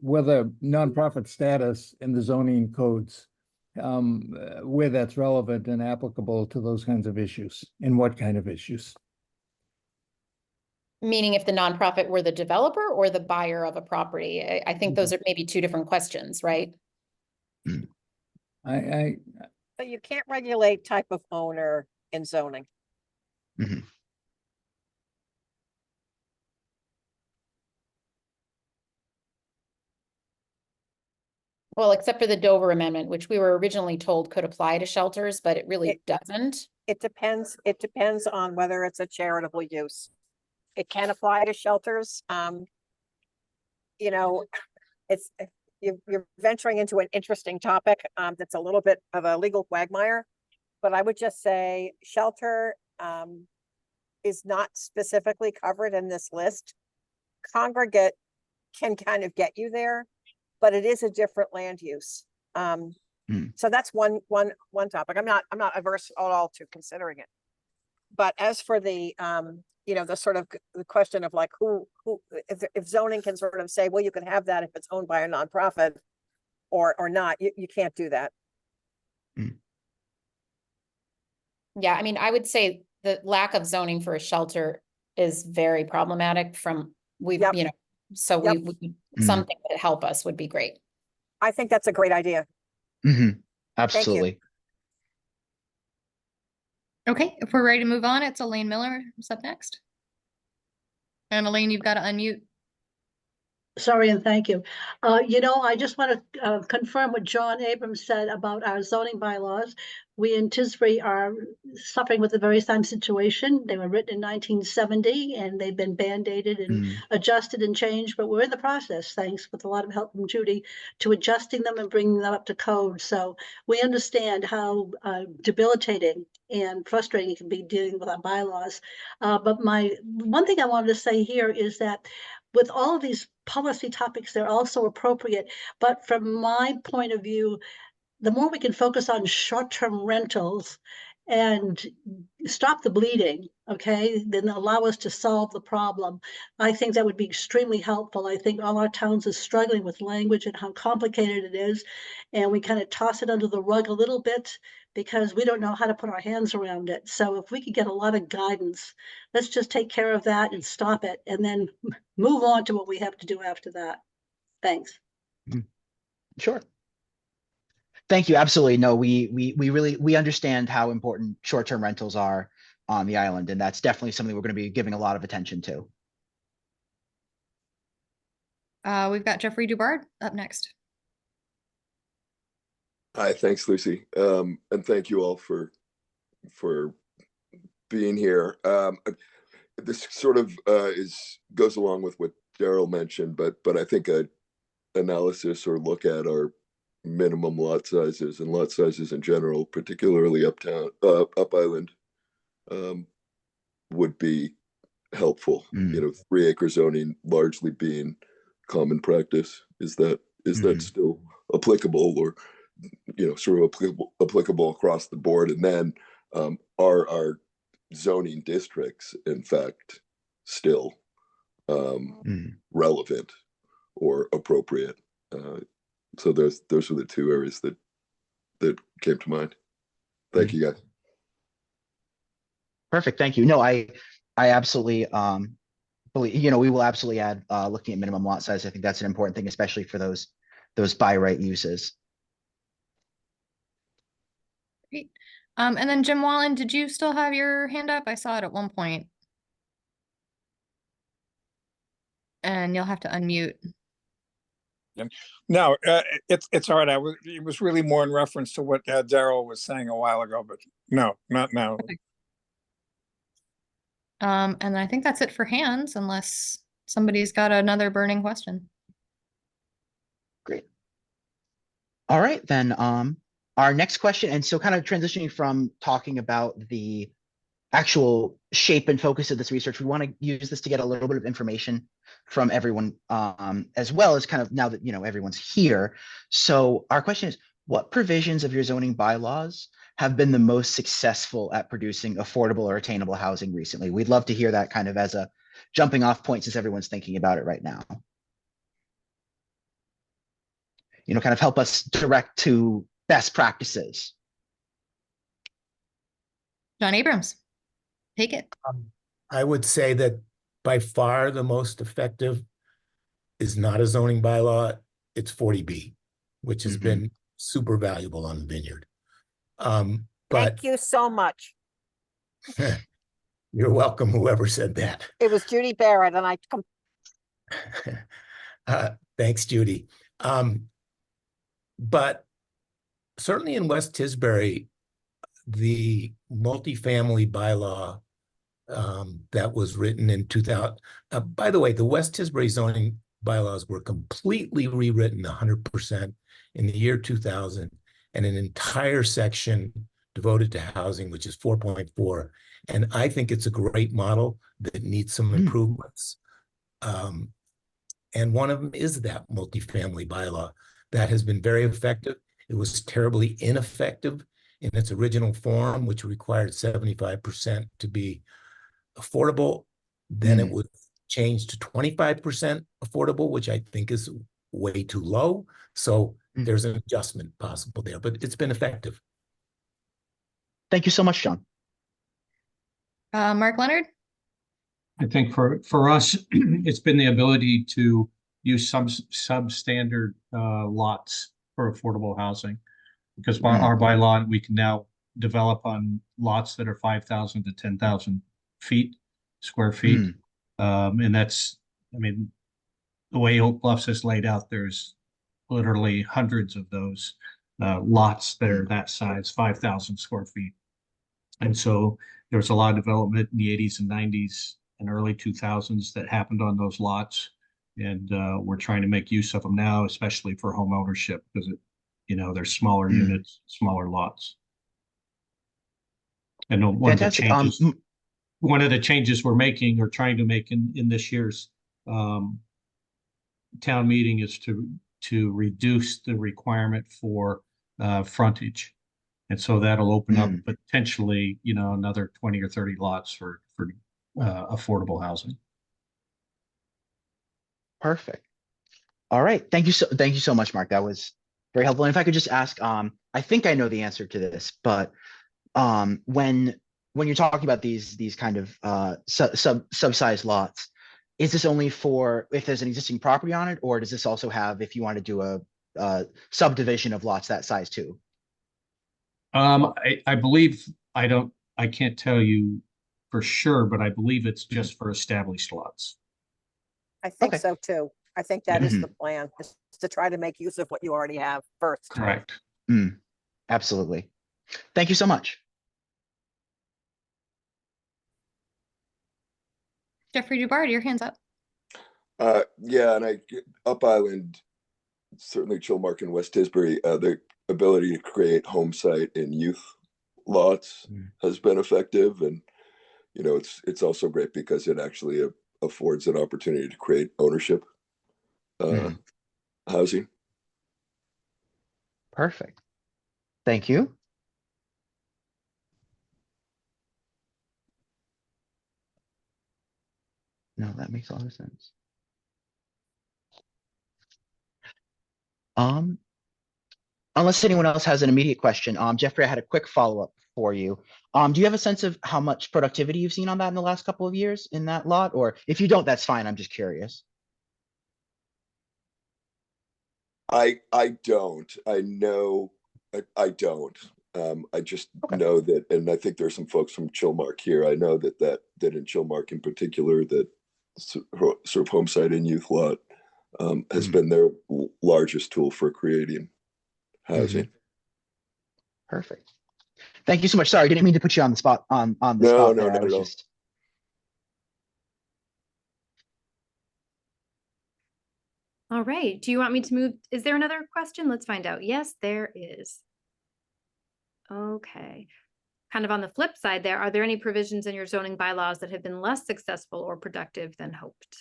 whether nonprofit status in the zoning codes, where that's relevant and applicable to those kinds of issues, and what kind of issues? Meaning if the nonprofit were the developer or the buyer of a property? I think those are maybe two different questions, right? So you can't regulate type of owner in zoning. Well, except for the Dover Amendment, which we were originally told could apply to shelters, but it really doesn't. It depends on whether it's a charitable use. It can apply to shelters. It's you're venturing into an interesting topic that's a little bit of a legal quagmire, but I would just say shelter is not specifically covered in this list. Congregate can kind of get you there, but it is a different land use. So that's one topic. I'm not averse at all to considering it. But as for the the sort of the question of like who if zoning can sort of say, well, you can have that if it's owned by a nonprofit or not, you can't do that. Yeah, I mean, I would say the lack of zoning for a shelter is very problematic from something that would help us would be great. I think that's a great idea. Absolutely. Okay, if we're ready to move on, it's Elaine Miller who's up next. And Elaine, you've got to unmute. Sorry, and thank you. I just want to confirm what John Abrams said about our zoning bylaws. We in Tisbury are suffering with the very same situation. They were written in 1970 and they've been band-aided and adjusted and changed, but we're in the process, thanks with a lot of help from Judy, to adjusting them and bringing them up to code. So we understand how debilitating and frustrating it can be dealing with our bylaws. But one thing I wanted to say here is that with all of these policy topics, they're also appropriate. But from my point of view, the more we can focus on short-term rentals and stop the bleeding, okay, then allow us to solve the problem. I think that would be extremely helpful. I think all our towns are struggling with language and how complicated it is. And we kind of toss it under the rug a little bit because we don't know how to put our hands around it. So if we could get a lot of guidance, let's just take care of that and stop it and then move on to what we have to do after that. Thanks. Sure. Thank you. Absolutely. No, we really understand how important short-term rentals are on the island, and that's definitely something we're going to be giving a lot of attention to. We've got Jeffrey Dubard up next. Hi, thanks, Lucy. And thank you all for being here. This sort of goes along with what Daryl mentioned, but I think a analysis or look at our minimum lot sizes and lot sizes in general, particularly up island, would be helpful. 3-acre zoning largely being common practice. Is that still applicable, or sort of applicable across the board? And then are our zoning districts in fact still relevant or appropriate? So those are the two areas that came to mind. Thank you, guys. Perfect. Thank you. No, I absolutely believe, we will absolutely add looking at minimum lot size. I think that's an important thing, especially for those by right uses. Great. And then Jim Wallen, did you still have your hand up? I saw it at one point. And you'll have to unmute. No, it's all right. It was really more in reference to what Daryl was saying a while ago, but no, not now. Okay. And I think that's it for hands, unless somebody's got another burning question. Great. All right, then our next question, and so kind of transitioning from talking about the actual shape and focus of this research, we want to use this to get a little bit of information from everyone, as well as kind of now that everyone's here. So our question is, what provisions of your zoning bylaws have been the most successful at producing affordable or attainable housing recently? We'd love to hear that kind of as a jumping off point, since everyone's thinking about it right now. Kind of help us direct to best practices. John Abrams, take it. I would say that by far the most effective is not a zoning bylaw. It's 40B, which has been super valuable on the Vineyard. But thank you so much. You're welcome, whoever said that. It was Judy Barrett, and thanks, Judy. But certainly in West Tisbury, the multifamily bylaw that was written in 2000. By the way, the West Tisbury zoning bylaws were completely rewritten 100% in the year 2000, and an entire section devoted to housing, which is 4.4. And I think it's a great model that needs some improvements. And one of them is that multifamily bylaw that has been very effective. It was terribly ineffective in its original form, which required 75% to be affordable. Then it was changed to 25% affordable, which I think is way too low. So there's an adjustment possible there, but it's been effective. Thank you so much, John. Mark Leonard? I think for us, it's been the ability to use some substandard lots for affordable housing, because by our bylaw, we can now develop on lots that are 5,000 to 10,000 square feet. And that's, the way Oak Bluffs is laid out, there's literally hundreds of those lots that are that size, 5,000 square feet. And so there was a lot of development in the 80s and 90s and early 2000s that happened on those lots. And we're trying to make use of them now, especially for home ownership, because they're smaller units, smaller lots. And one of the changes we're making or trying to make in this year's town meeting is to reduce the requirement for frontage. And so that'll open up potentially, you know, another 20 or 30 lots for affordable housing. Perfect. All right. Thank you so much, Mark. That was very helpful. And if I could just ask, I think I know the answer to this, but when you're talking about these kind of subsized lots, is this only for if there's an existing property on it, or does this also have if you want to do a subdivision of lots that size too? I believe I can't tell you for sure, but I believe it's just for established lots. I think so too. I think that is the plan, is to try to make use of what you already have first. Correct. Absolutely. Thank you so much. Jeffrey Dubard, your hand's up. Yeah, and Up Island, certainly Chilmark and West Tisbury, the ability to create home site and youth lots has been effective, and you know it's also great because it actually affords an opportunity to create ownership housing. Perfect. Thank you. No, that makes a lot of sense. Unless anyone else has an immediate question, Jeffrey, I had a quick follow-up for you. Do you have a sense of how much productivity you've seen on that in the last couple of years in that lot? Or if you don't, that's fine. I'm just curious. I don't. I know. I don't. I just know that, and I think there's some folks from Chilmark here. I know that in Chilmark in particular, that sort of home site and youth lot has been their largest tool for creating housing. Perfect. Thank you so much. Sorry, I didn't mean to put you on the spot on the spot there. I was just. All right. Do you want me to move? Is there another question? Let's find out. Yes, there is. Okay. Kind of on the flip side there, are there any provisions in your zoning bylaws that have been less successful or productive than hoped?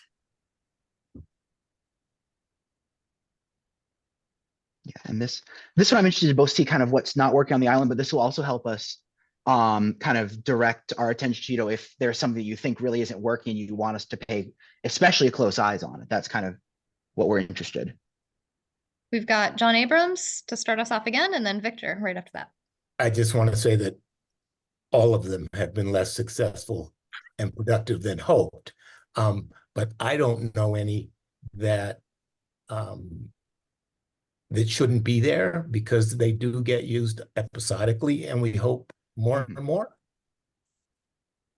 Yeah, and this one I'm interested to both see kind of what's not working on the island, but this will also help us kind of direct our attention to, you know, if there's something that you think really isn't working, you want us to pay especially close eyes on it. That's kind of what we're interested. We've got John Abrams to start us off again, and then Victor right after that. I just want to say that all of them have been less successful and productive than hoped. But I don't know any that that shouldn't be there, because they do get used episodically, and we hope more and more.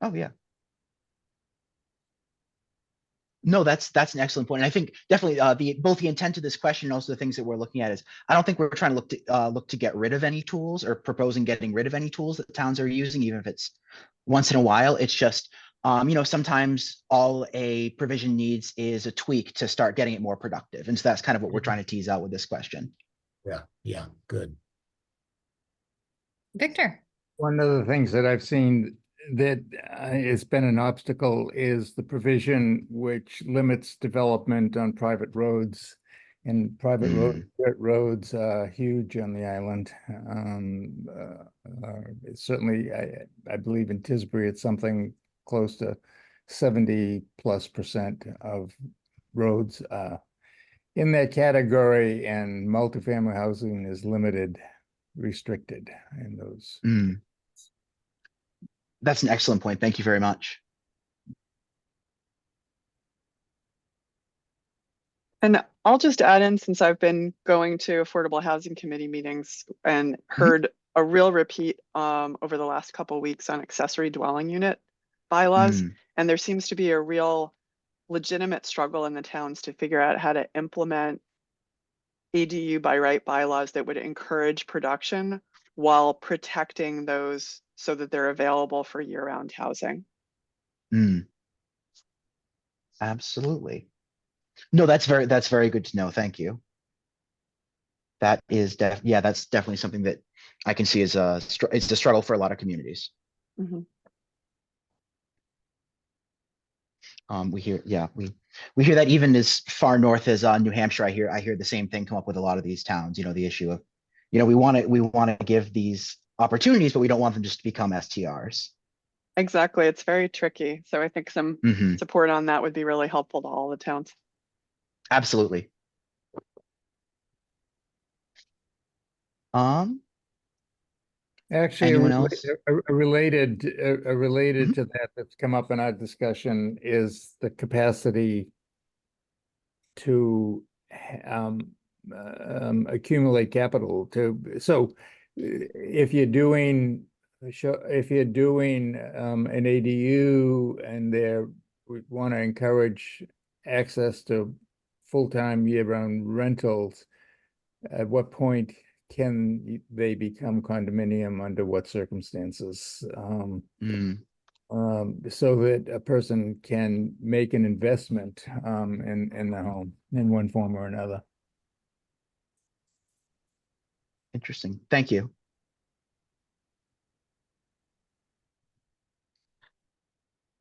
Oh yeah. No, that's an excellent point. And I think definitely both the intent of this question and also the things that we're looking at is, I don't think we're trying to look to get rid of any tools or proposing getting rid of any tools that towns are using, even if it's once in a while. It's just you know, sometimes all a provision needs is a tweak to start getting it more productive. And so that's kind of what we're trying to tease out with this question. Yeah, good. Victor. One of the things that I've seen that has been an obstacle is the provision which limits development on private roads, and private roads are huge on the island. Certainly, I believe in Tisbury, it's something close to 70+% of roads in that category, and multifamily housing is limited, restricted in those. That's an excellent point. Thank you very much. And I'll just add in, since I've been going to Affordable Housing Committee meetings and heard a real repeat over the last couple of weeks on accessory dwelling unit bylaws. And there seems to be a real legitimate struggle in the towns to figure out how to implement ADU by right bylaws that would encourage production while protecting those so that they're available for year-round housing. Absolutely. No, that's very good to know. Thank you. That is that's definitely something that I can see as it's a struggle for a lot of communities. We hear that even as far north as New Hampshire. I hear the same thing come up with a lot of these towns. You know, the issue of, you know, we want to give these opportunities, but we don't want them just to become STRs. Exactly. It's very tricky. So I think some Mhm. support on that would be really helpful to all the towns. Absolutely. Actually, Anyone else? related Mhm. to that that's come up in our discussion is the capacity to accumulate capital so if you're doing an ADU and we want to encourage access to full-time year-round rentals, at what point can they become condominium, under what circumstances? So that a person can make an investment in the home in one form or another. Interesting. Thank you.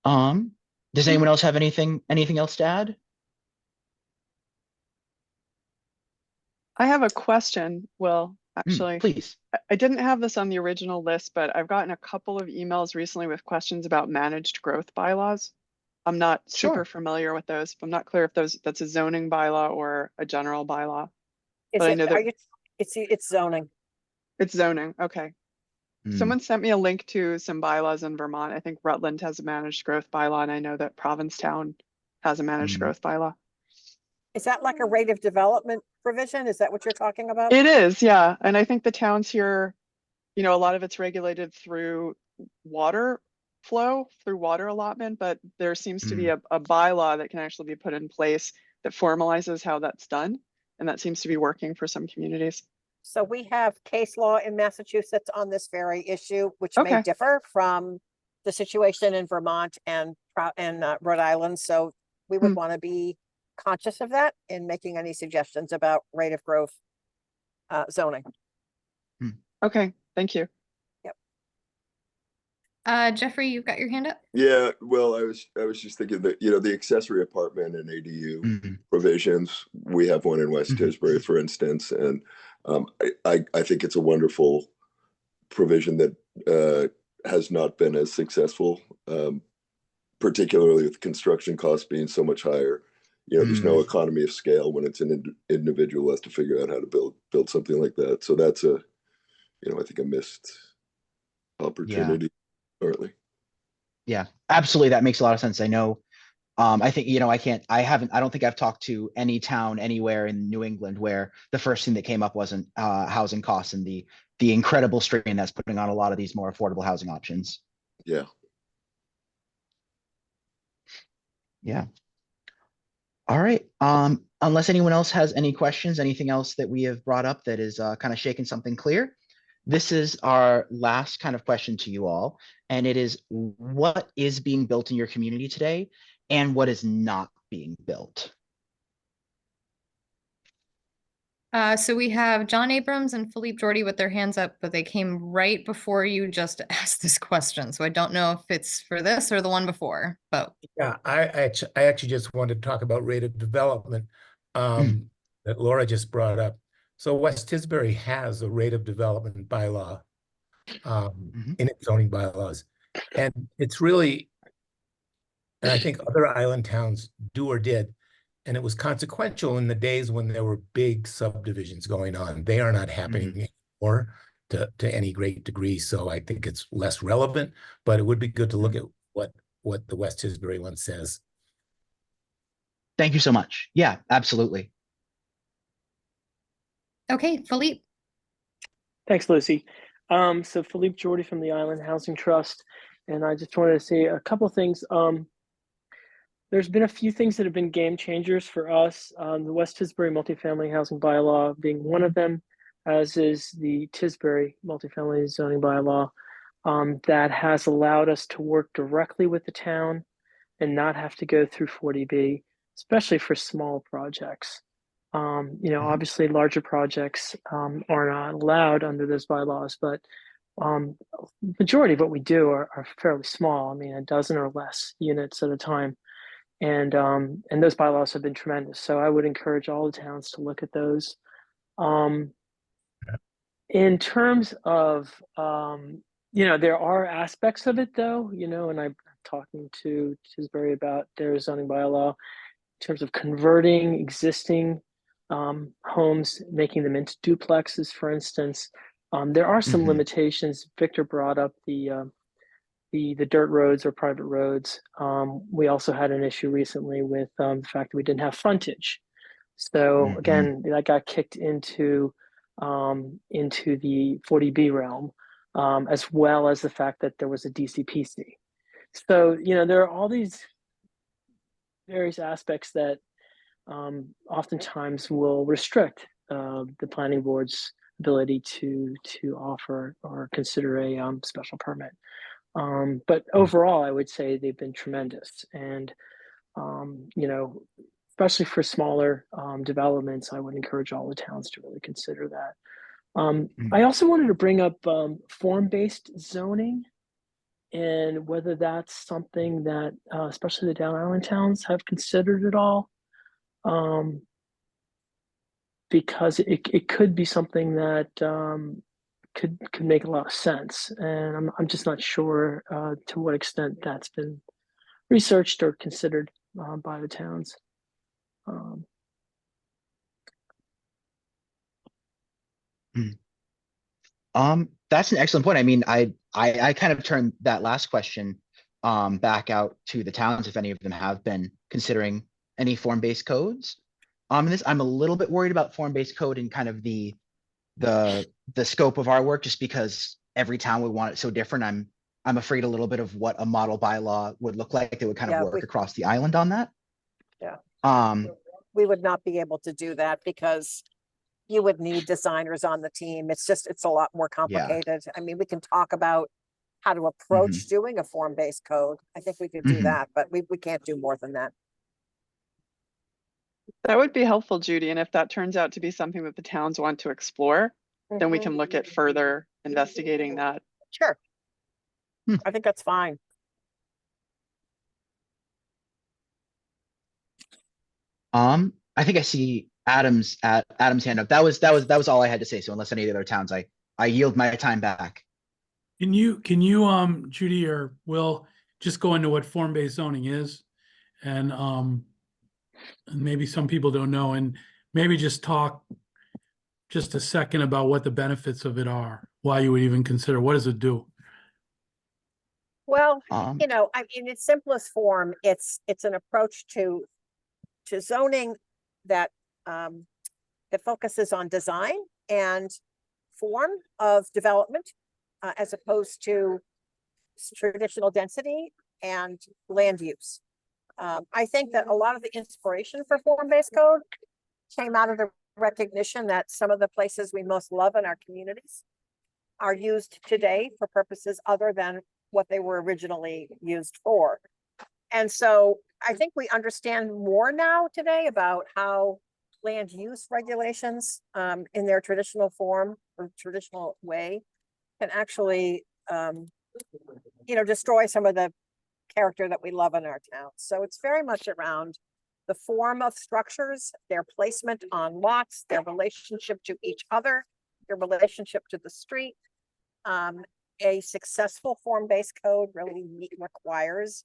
Does anyone else have anything else to add? I have a question, Will, actually. Please. I didn't have this on the original list, but I've gotten a couple of emails recently with questions about managed growth bylaws. I'm not super familiar with those. I'm not clear if that's a zoning bylaw or a general bylaw. Is But I it, know are that you, it's zoning. it's zoning. Okay. Someone sent me a link to some bylaws in Vermont. I think Rutland has a managed growth bylaw, and I know that Provincetown has a managed growth bylaw. Is that like a rate of development provision? Is that what you're talking about? It is, yeah. And I think the towns here, a lot of it's regulated through water flow, through water allotment, but there seems to be a bylaw that can actually be put in place that formalizes how that's done. And that seems to be working for some communities. So we have case law in Massachusetts on this very issue, which may Okay. differ from the situation in Vermont and Rhode Island. So we would want to be conscious of that in making any suggestions about rate of growth zoning. Okay, thank you. Jeffrey, you've got your hand up. Yeah, well, I was just thinking that, the accessory apartment and ADU provisions, we have one in West Tisbury, for instance, and I think it's a wonderful provision that has not been as successful, particularly with construction costs being so much higher. There's no economy of scale when it's an individual has to figure out how to build something like that. So that's I think a missed opportunity currently. Yeah, absolutely. That makes a lot of sense. I know. I think, I don't think I've talked to any town anywhere in New England where the first thing that came up wasn't housing costs and the incredible strain that's putting on a lot of these more affordable housing options. Yeah. Yeah. All right. Unless anyone else has any questions, anything else that we have brought up that is kind of shaking something clear, this is our last kind of question to you all. And it is, what is being built in your community today and what is not being built? So we have John Abrams and Philippe Jordy with their hands up, but they came right before you just asked this question. So I don't know if it's for this or the one before, but. Yeah, I actually just wanted to talk about rate of development that Laura just brought up. So West Tisbury has a rate of development bylaw in its zoning bylaws. And it's really, and I think other island towns do or did, and it was consequential in the days when there were big subdivisions going on. They are not happening anymore to any great degree. So I think it's less relevant, but it would be good to look at what the West Tisbury one says. Thank you so much. Yeah, absolutely. Okay, Philippe. Thanks, Lucy. So Philippe Jordy from the Island Housing Trust, and I just wanted to say a couple things. There's been a few things that have been game changers for us. The West Tisbury multifamily housing bylaw being one of them, as is the Tisbury multifamily zoning bylaw, that has allowed us to work directly with the town and not have to go through 40B, especially for small projects. Obviously larger projects are not allowed under those bylaws, but majority of what we do are fairly small. I mean, a dozen or less units at a time. And those bylaws have been tremendous. So I would encourage all the towns to look at those. In terms of, there are aspects of it though, and I'm talking to Tisbury about their zoning bylaw in terms of converting existing homes, making them into duplexes, for instance. There are some limitations. Victor brought up the dirt roads or private roads. We also had an issue recently with the fact that we didn't have frontage. So again, that got kicked into the 40B realm, as well as the fact that there was a DCPC. So, there are all these various aspects that oftentimes will restrict the planning board's ability to offer or consider a special permit. But overall, I would say they've been tremendous. And, especially for smaller developments, I would encourage all the towns to really consider that. I also wanted to bring up form-based zoning and whether that's something that, especially the Down Island towns, have considered at all. Because it could be something that could make a lot of sense, and I'm just not sure to what extent that's been researched or considered by the towns. That's an excellent point. I mean, I kind of turned that last question back out to the towns if any of them have been considering any form-based codes. I'm a little bit worried about form-based code and kind of the scope of our work, just because every town would want it so different. I'm afraid a little bit of what a model bylaw would look like that would kind of work across the island on that. Yeah. We would not be able to do that because you would need designers on the team. It's a lot more complicated. I mean, we can talk about how to approach doing a form-based code. I think we could do that, but we can't do more than that. That would be helpful, Judy. And if that turns out to be something that the towns want to explore, then we can look at further investigating that. Sure. I think that's fine. I think I see Adam's hand up. That was all I had to say. So unless any of the other towns, I yield my time back. Can you, Judy or Will, just go into what form-based zoning is? And maybe some people don't know, and maybe just talk just a second about what the benefits of it are, why you would even consider, what does it do? Well, in its simplest form, it's an approach to zoning that that focuses on design and form of development, as opposed to traditional density and land use. I think that a lot of the inspiration for form-based code came out of the recognition that some of the places we most love in our communities are used today for purposes other than what they were originally used for. And so I think we understand more now today about how land use regulations in their traditional form or traditional way can actually, destroy some of the character that we love in our town. So it's very much around the form of structures, their placement on lots, their relationship to each other, their relationship to the street. A successful form-based code really requires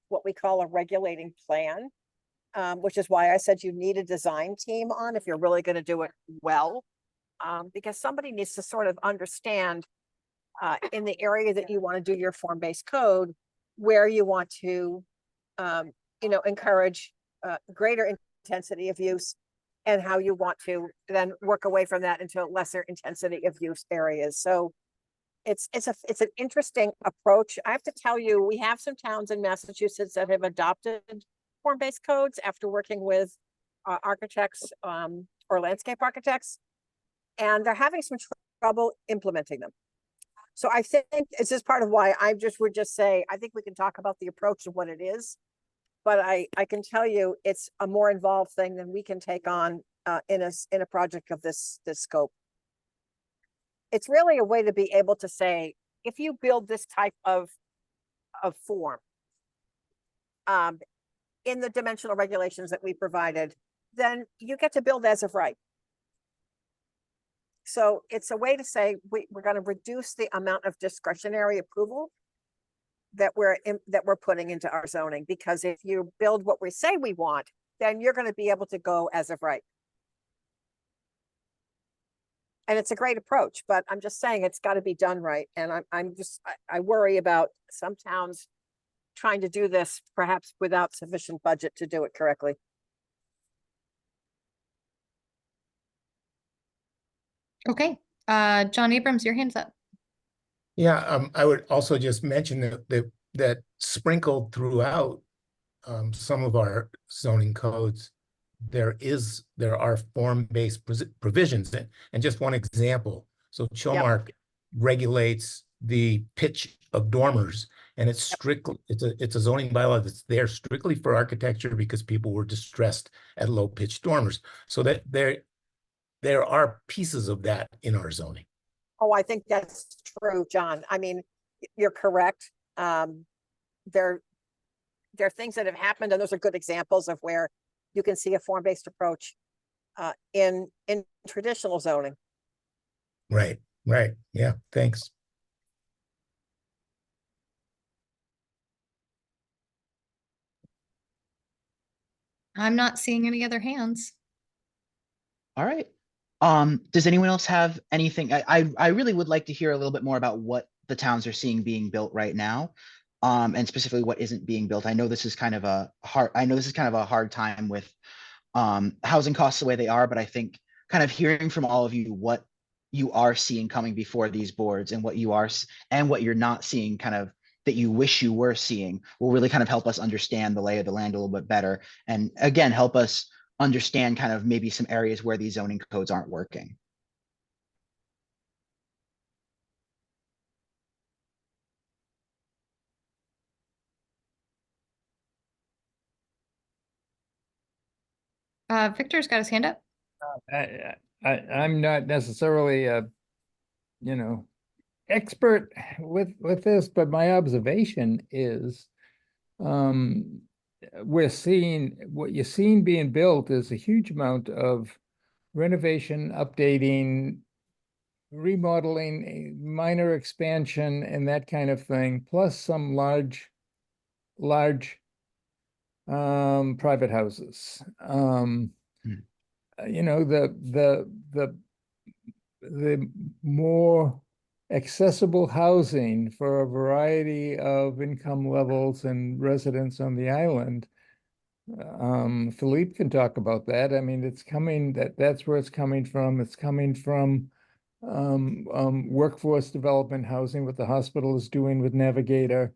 what we call a regulating plan, which is why I said you need a design team on if you're really going to do it well, because somebody needs to sort of understand in the area that you want to do your form-based code, where you want to, encourage greater intensity of use, and how you want to then work away from that into lesser intensity of use areas. So it's an interesting approach. I have to tell you, we have some towns in Massachusetts that have adopted form-based codes after working with architects or landscape architects, and they're having some trouble implementing them. So I think this is part of why I would just say, I think we can talk about the approach of what it is, but I can tell you it's a more involved thing than we can take on in a project of this scope. It's really a way to be able to say, if you build this type of form in the dimensional regulations that we provided, then you get to build as of right. So it's a way to say we're going to reduce the amount of discretionary approval that we're putting into our zoning, because if you build what we say we want, then you're going to be able to go as of right. And it's a great approach, but I'm just saying it's got to be done right. And I worry about some towns trying to do this perhaps without sufficient budget to do it correctly. Okay, John Abrams, your hand's up. Yeah, I would also just mention that sprinkled throughout some of our zoning codes, there are form-based provisions. And just one example, so Chilmark regulates the pitch of dormers, and it's strictly, it's a zoning bylaw that's there strictly for architecture because people were distressed at low-pitched dormers. So that there are pieces of that in our zoning. Oh, I think that's true, John. I mean, you're correct. There are things that have happened, and those are good examples of where you can see a form-based approach in traditional zoning. Right. Yeah, thanks. I'm not seeing any other hands. All right. Does anyone else have anything? I really would like to hear a little bit more about what the towns are seeing being built right now, and specifically what isn't being built. I know this is kind of a hard time with housing costs the way they are, but I think kind of hearing from all of you what you are seeing coming before these boards and what you're not seeing, kind of that you wish you were seeing, will really kind of help us understand the lay of the land a little bit better, and again help us understand kind of maybe some areas where these zoning codes aren't working. Victor's got his hand up. I'm not necessarily a, expert with this, but my observation is, what you're seeing being built is a huge amount of renovation, updating, remodeling, minor expansion, and that kind of thing, plus some large private houses. The more accessible housing for a variety of income levels and residents on the island. Philippe can talk about that. I mean, it's coming, that's where it's coming from. It's coming from workforce development housing, what the hospital is doing with Navigator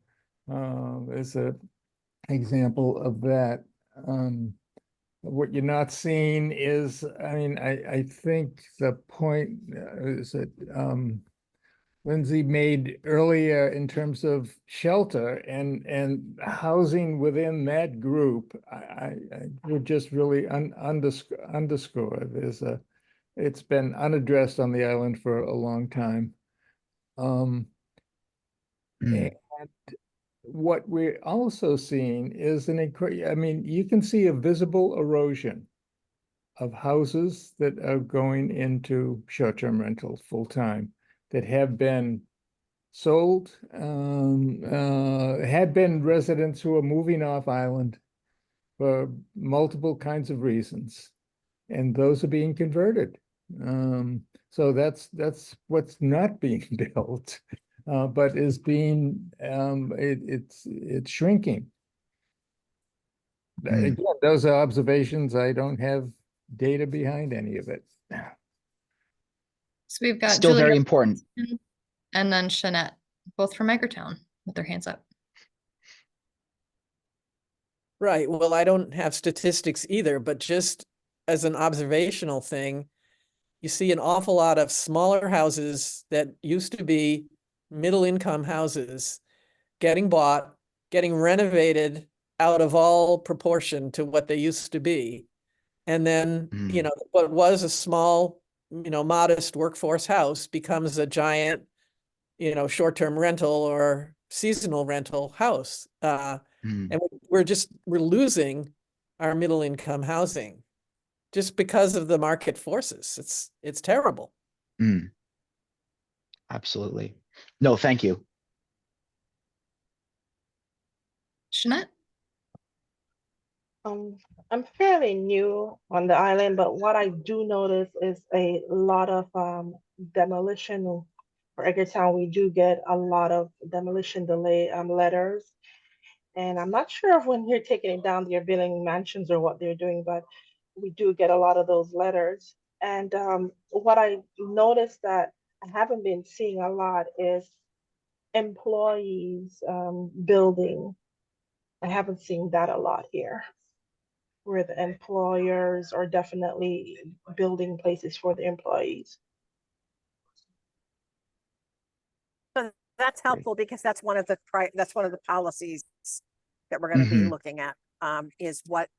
is an example of that. What you're not seeing is, I think the point is that Lindsay made earlier in terms of shelter and housing within that group, I would just really underscore it's been unaddressed on the island for a long time. And what we're also seeing is you can see a visible erosion of houses that are going into short-term rental full-time that have been sold, had been residents who are moving off island for multiple kinds of reasons, and those are being converted. So that's what's not being built. But is being, it's shrinking. Again, those are observations. I don't have data behind any of it. So we've got still Julia very important. and then Shanette, both from Edgartown with their hands up. Right. Well, I don't have statistics either, but just as an observational thing, you see an awful lot of smaller houses that used to be middle income houses getting bought, getting renovated out of all proportion to what they used to be. And then, what was a small, modest workforce house becomes a giant, short-term rental or seasonal rental house. And we're losing our middle income housing just because of the market forces. It's terrible. Mm. Absolutely. No, thank you. Jeanette? I'm fairly new on the island, but what I do notice is a lot of demolition. For Edgartown, we do get a lot of demolition delay letters. And I'm not sure if when you're taking it down, they're building mansions or what they're doing, but we do get a lot of those letters. And what I noticed that I haven't been seeing a lot is employees building. I haven't seen that a lot here, where the employers are definitely building places for the employees. So that's helpful because that's one of the policies that we're going to be looking at, is what,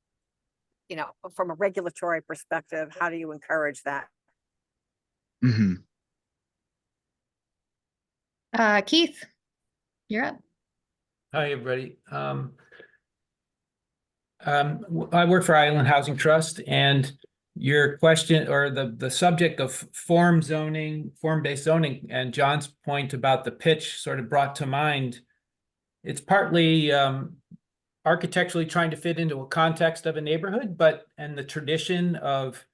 you know, from a regulatory perspective, how do you encourage that? Keith, you're up. Hi, everybody. I work for Island Housing Trust, and your question or the subject of form-based zoning, and John's point about the pitch sort of brought to mind. It's partly architecturally trying to fit into a context of a neighborhood, and the tradition of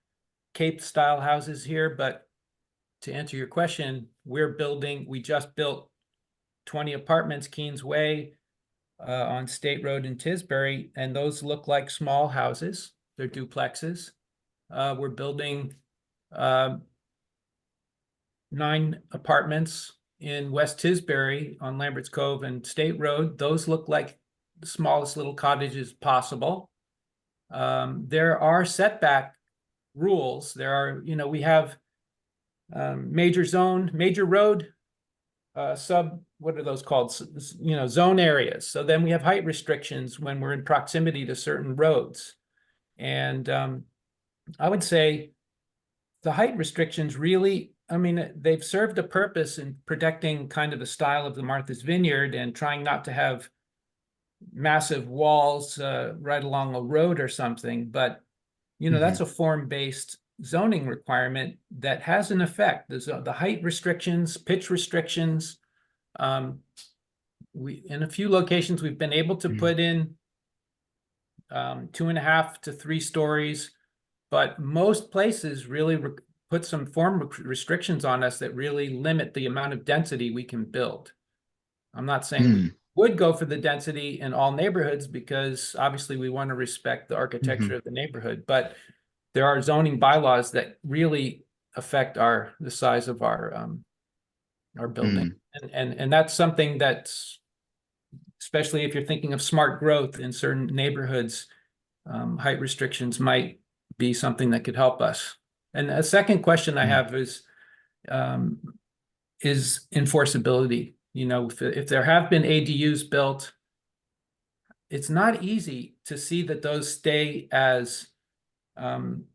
Cape-style houses here. But to answer your question, we just built 20 apartments Keens Way on State Road in Tisbury, and those look like small houses. They're duplexes. We're building 9 apartments in West Tisbury on Lambert's Cove and State Road. Those look like the smallest little cottages possible. There are setback rules. There are, we have major road, what are those called? Zone areas. So then we have height restrictions when we're in proximity to certain roads. And I would say the height restrictions really, they've served a purpose in protecting kind of the style of the Martha's Vineyard and trying not to have massive walls right along a road or something. But, that's a form-based zoning requirement that has an effect. There's the height restrictions, pitch restrictions. In a few locations, we've been able to put in 2.5 to 3 stories, but most places really put some form restrictions on us that really limit the amount of density we can build. I'm not saying we would go for the density in all neighborhoods, because obviously we want to respect the architecture of the neighborhood, but there are zoning bylaws that really affect the size of our building. And that's something that's, especially if you're thinking of smart growth in certain neighborhoods, height restrictions might be something that could help us. And a second question I have is enforceability. If there have been ADUs built, it's not easy to see that those stay as, some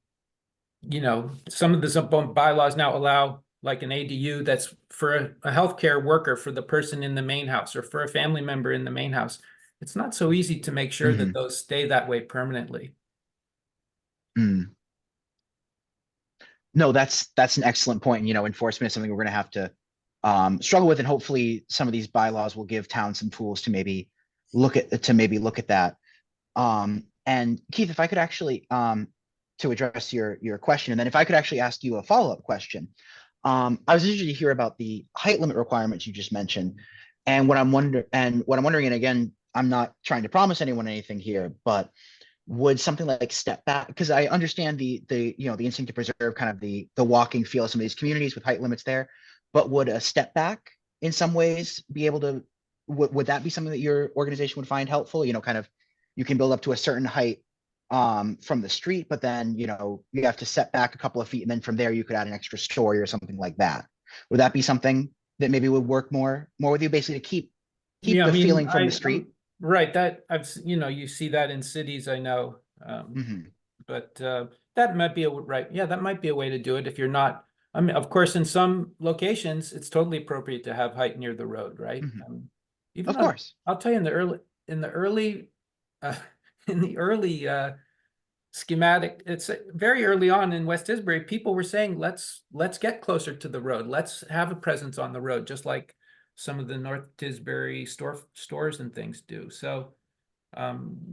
of the bylaws now allow like an ADU that's for a healthcare worker, for the person in the main house, or for a family member in the main house. It's not so easy to make sure that those stay that way permanently. No, that's an excellent point. Enforcement is something we're going to have to struggle with, and hopefully some of these bylaws will give towns some tools to maybe look at that. And Keith, if I could actually to address your question, and then if I could actually ask you a follow-up question. I was interested to hear about the height limit requirements you just mentioned, and what I'm wondering, and again, I'm not trying to promise anyone anything here, but would something like step back, because I understand the instinct to preserve kind of the walking feel of some of these communities with height limits there, but would a step back in some ways be able to, would that be something that your organization would find helpful? Kind of, you can build up to a certain height from the street, but then you have to set back a couple of feet, and then from there you could add an extra story or something like that. Would that be something that maybe would work more with you, basically, to keep the feeling from the street? Right, that you see that in cities, I know, but that might be that might be a way to do it if you're not. Of course, in some locations, it's totally appropriate to have height near the road, right? Of course, I'll tell you, in the early schematic. It's very early on in West Tisbury, people were saying, let's get closer to the road. Let's have a presence on the road, just like some of the North Tisbury stores and things do. So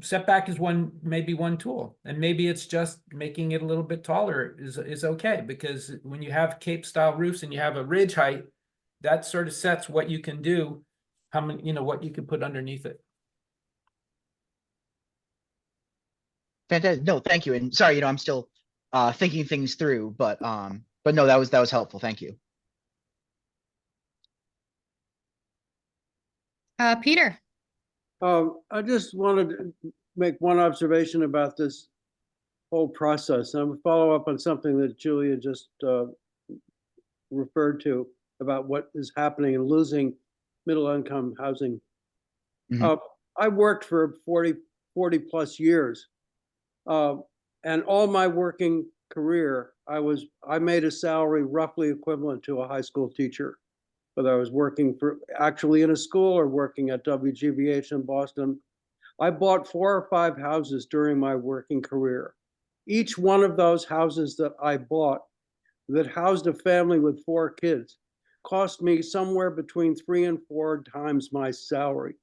setback is maybe one tool, and maybe it's just making it a little bit taller is okay, because when you have Cape style roofs and you have a ridge height, that sort of sets what you can do, how many, what you can put underneath it. Fantastic. No, thank you. And sorry, I'm still thinking things through, but no, that was helpful. Thank you. Peter. I just wanted to make one observation about this whole process. I'm gonna follow up on something that Julia just referred to about what is happening in losing middle income housing. I worked for 40 plus years. And all my working career, I made a salary roughly equivalent to a high school teacher, whether I was working actually in a school or working at WGBH in Boston. I bought 4 or 5 houses during my working career. Each one of those houses that I bought that housed a family with 4 kids cost me somewhere between 3 and 4 times my salary.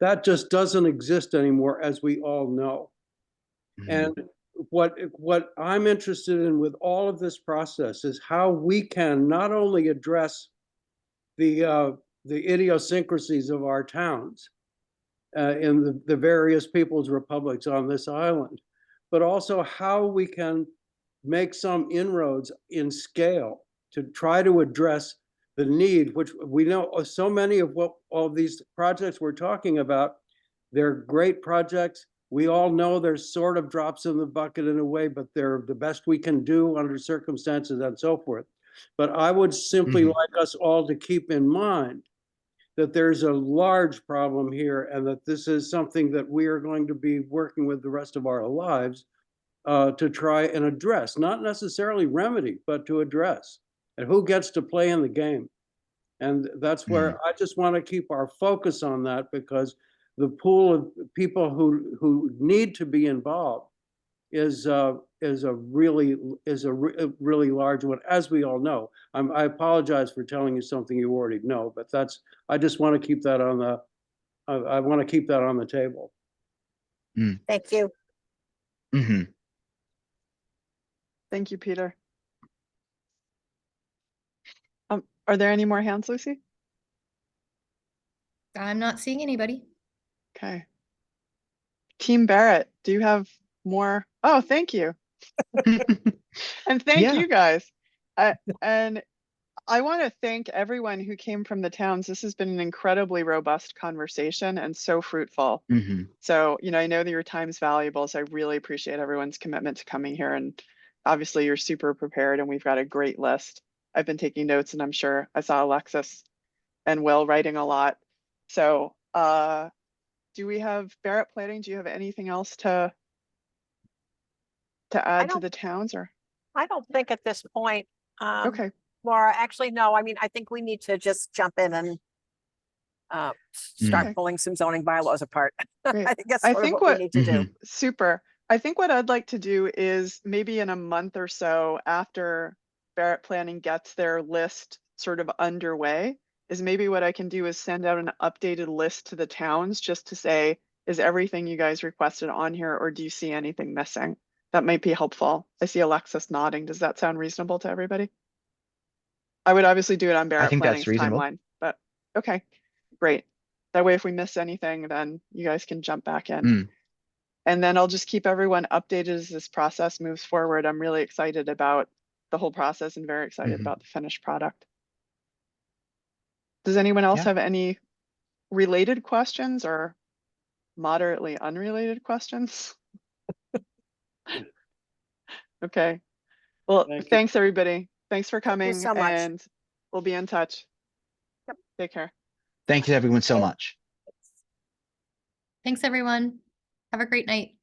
That just doesn't exist anymore, as we all know. And what I'm interested in with all of this process is how we can not only address the idiosyncrasies of our towns in the various people's republics on this island, but also how we can make some inroads in scale to try to address the need, which we know so many of what all these projects we're talking about, they're great projects. We all know there's sort of drops in the bucket in a way, but they're the best we can do under circumstances and so forth. But I would simply like us all to keep in mind that there's a large problem here, and that this is something that we are going to be working with the rest of our lives to try and address, not necessarily remedy, but to address. And who gets to play in the game? And that's where I just want to keep our focus on that, because the pool of people who need to be involved is a really large one, as we all know. I apologize for telling you something you already know, but I just want to keep that on the I want to keep that on the table. Thank you. Thank you, Peter. Are there any more hands, Lucy? I'm not seeing anybody. Okay. Team Barrett, do you have more? Oh, thank you. And thank you guys. And I want to thank everyone who came from the towns. This has been an incredibly robust conversation and so fruitful. So, I know that your time's valuable, so I really appreciate everyone's commitment to coming here. And obviously you're super prepared and we've got a great list. I've been taking notes and I'm sure I saw Alexis and Will writing a lot. So do we have Barrett Planning? Do you have anything else to add to the towns, or? I don't think at this point. Okay. Laura, actually, no. I mean, I think we need to just jump in and start pulling some zoning bylaws apart. I think that's sort of what we need to do. Super. I think what I'd like to do is maybe in a month or so after Barrett Planning gets their list sort of underway, is maybe what I can do is send out an updated list to the towns just to say, is everything you guys requested on here, or do you see anything missing? That might be helpful. I see Alexis nodding. Does that sound reasonable to everybody? I would obviously do it on Barrett Planning's timeline, but okay, great. That way, if we miss anything, then you guys can jump back in. And then I'll just keep everyone updated as this process moves forward. I'm really excited about the whole process and very excited about the finished product. Does anyone else have any related questions or moderately unrelated questions? Okay. Well, thanks everybody. Thanks for coming. Thank you so much. And we'll be in touch. Take care. Thank you everyone so much. Thanks, everyone. Have a great night.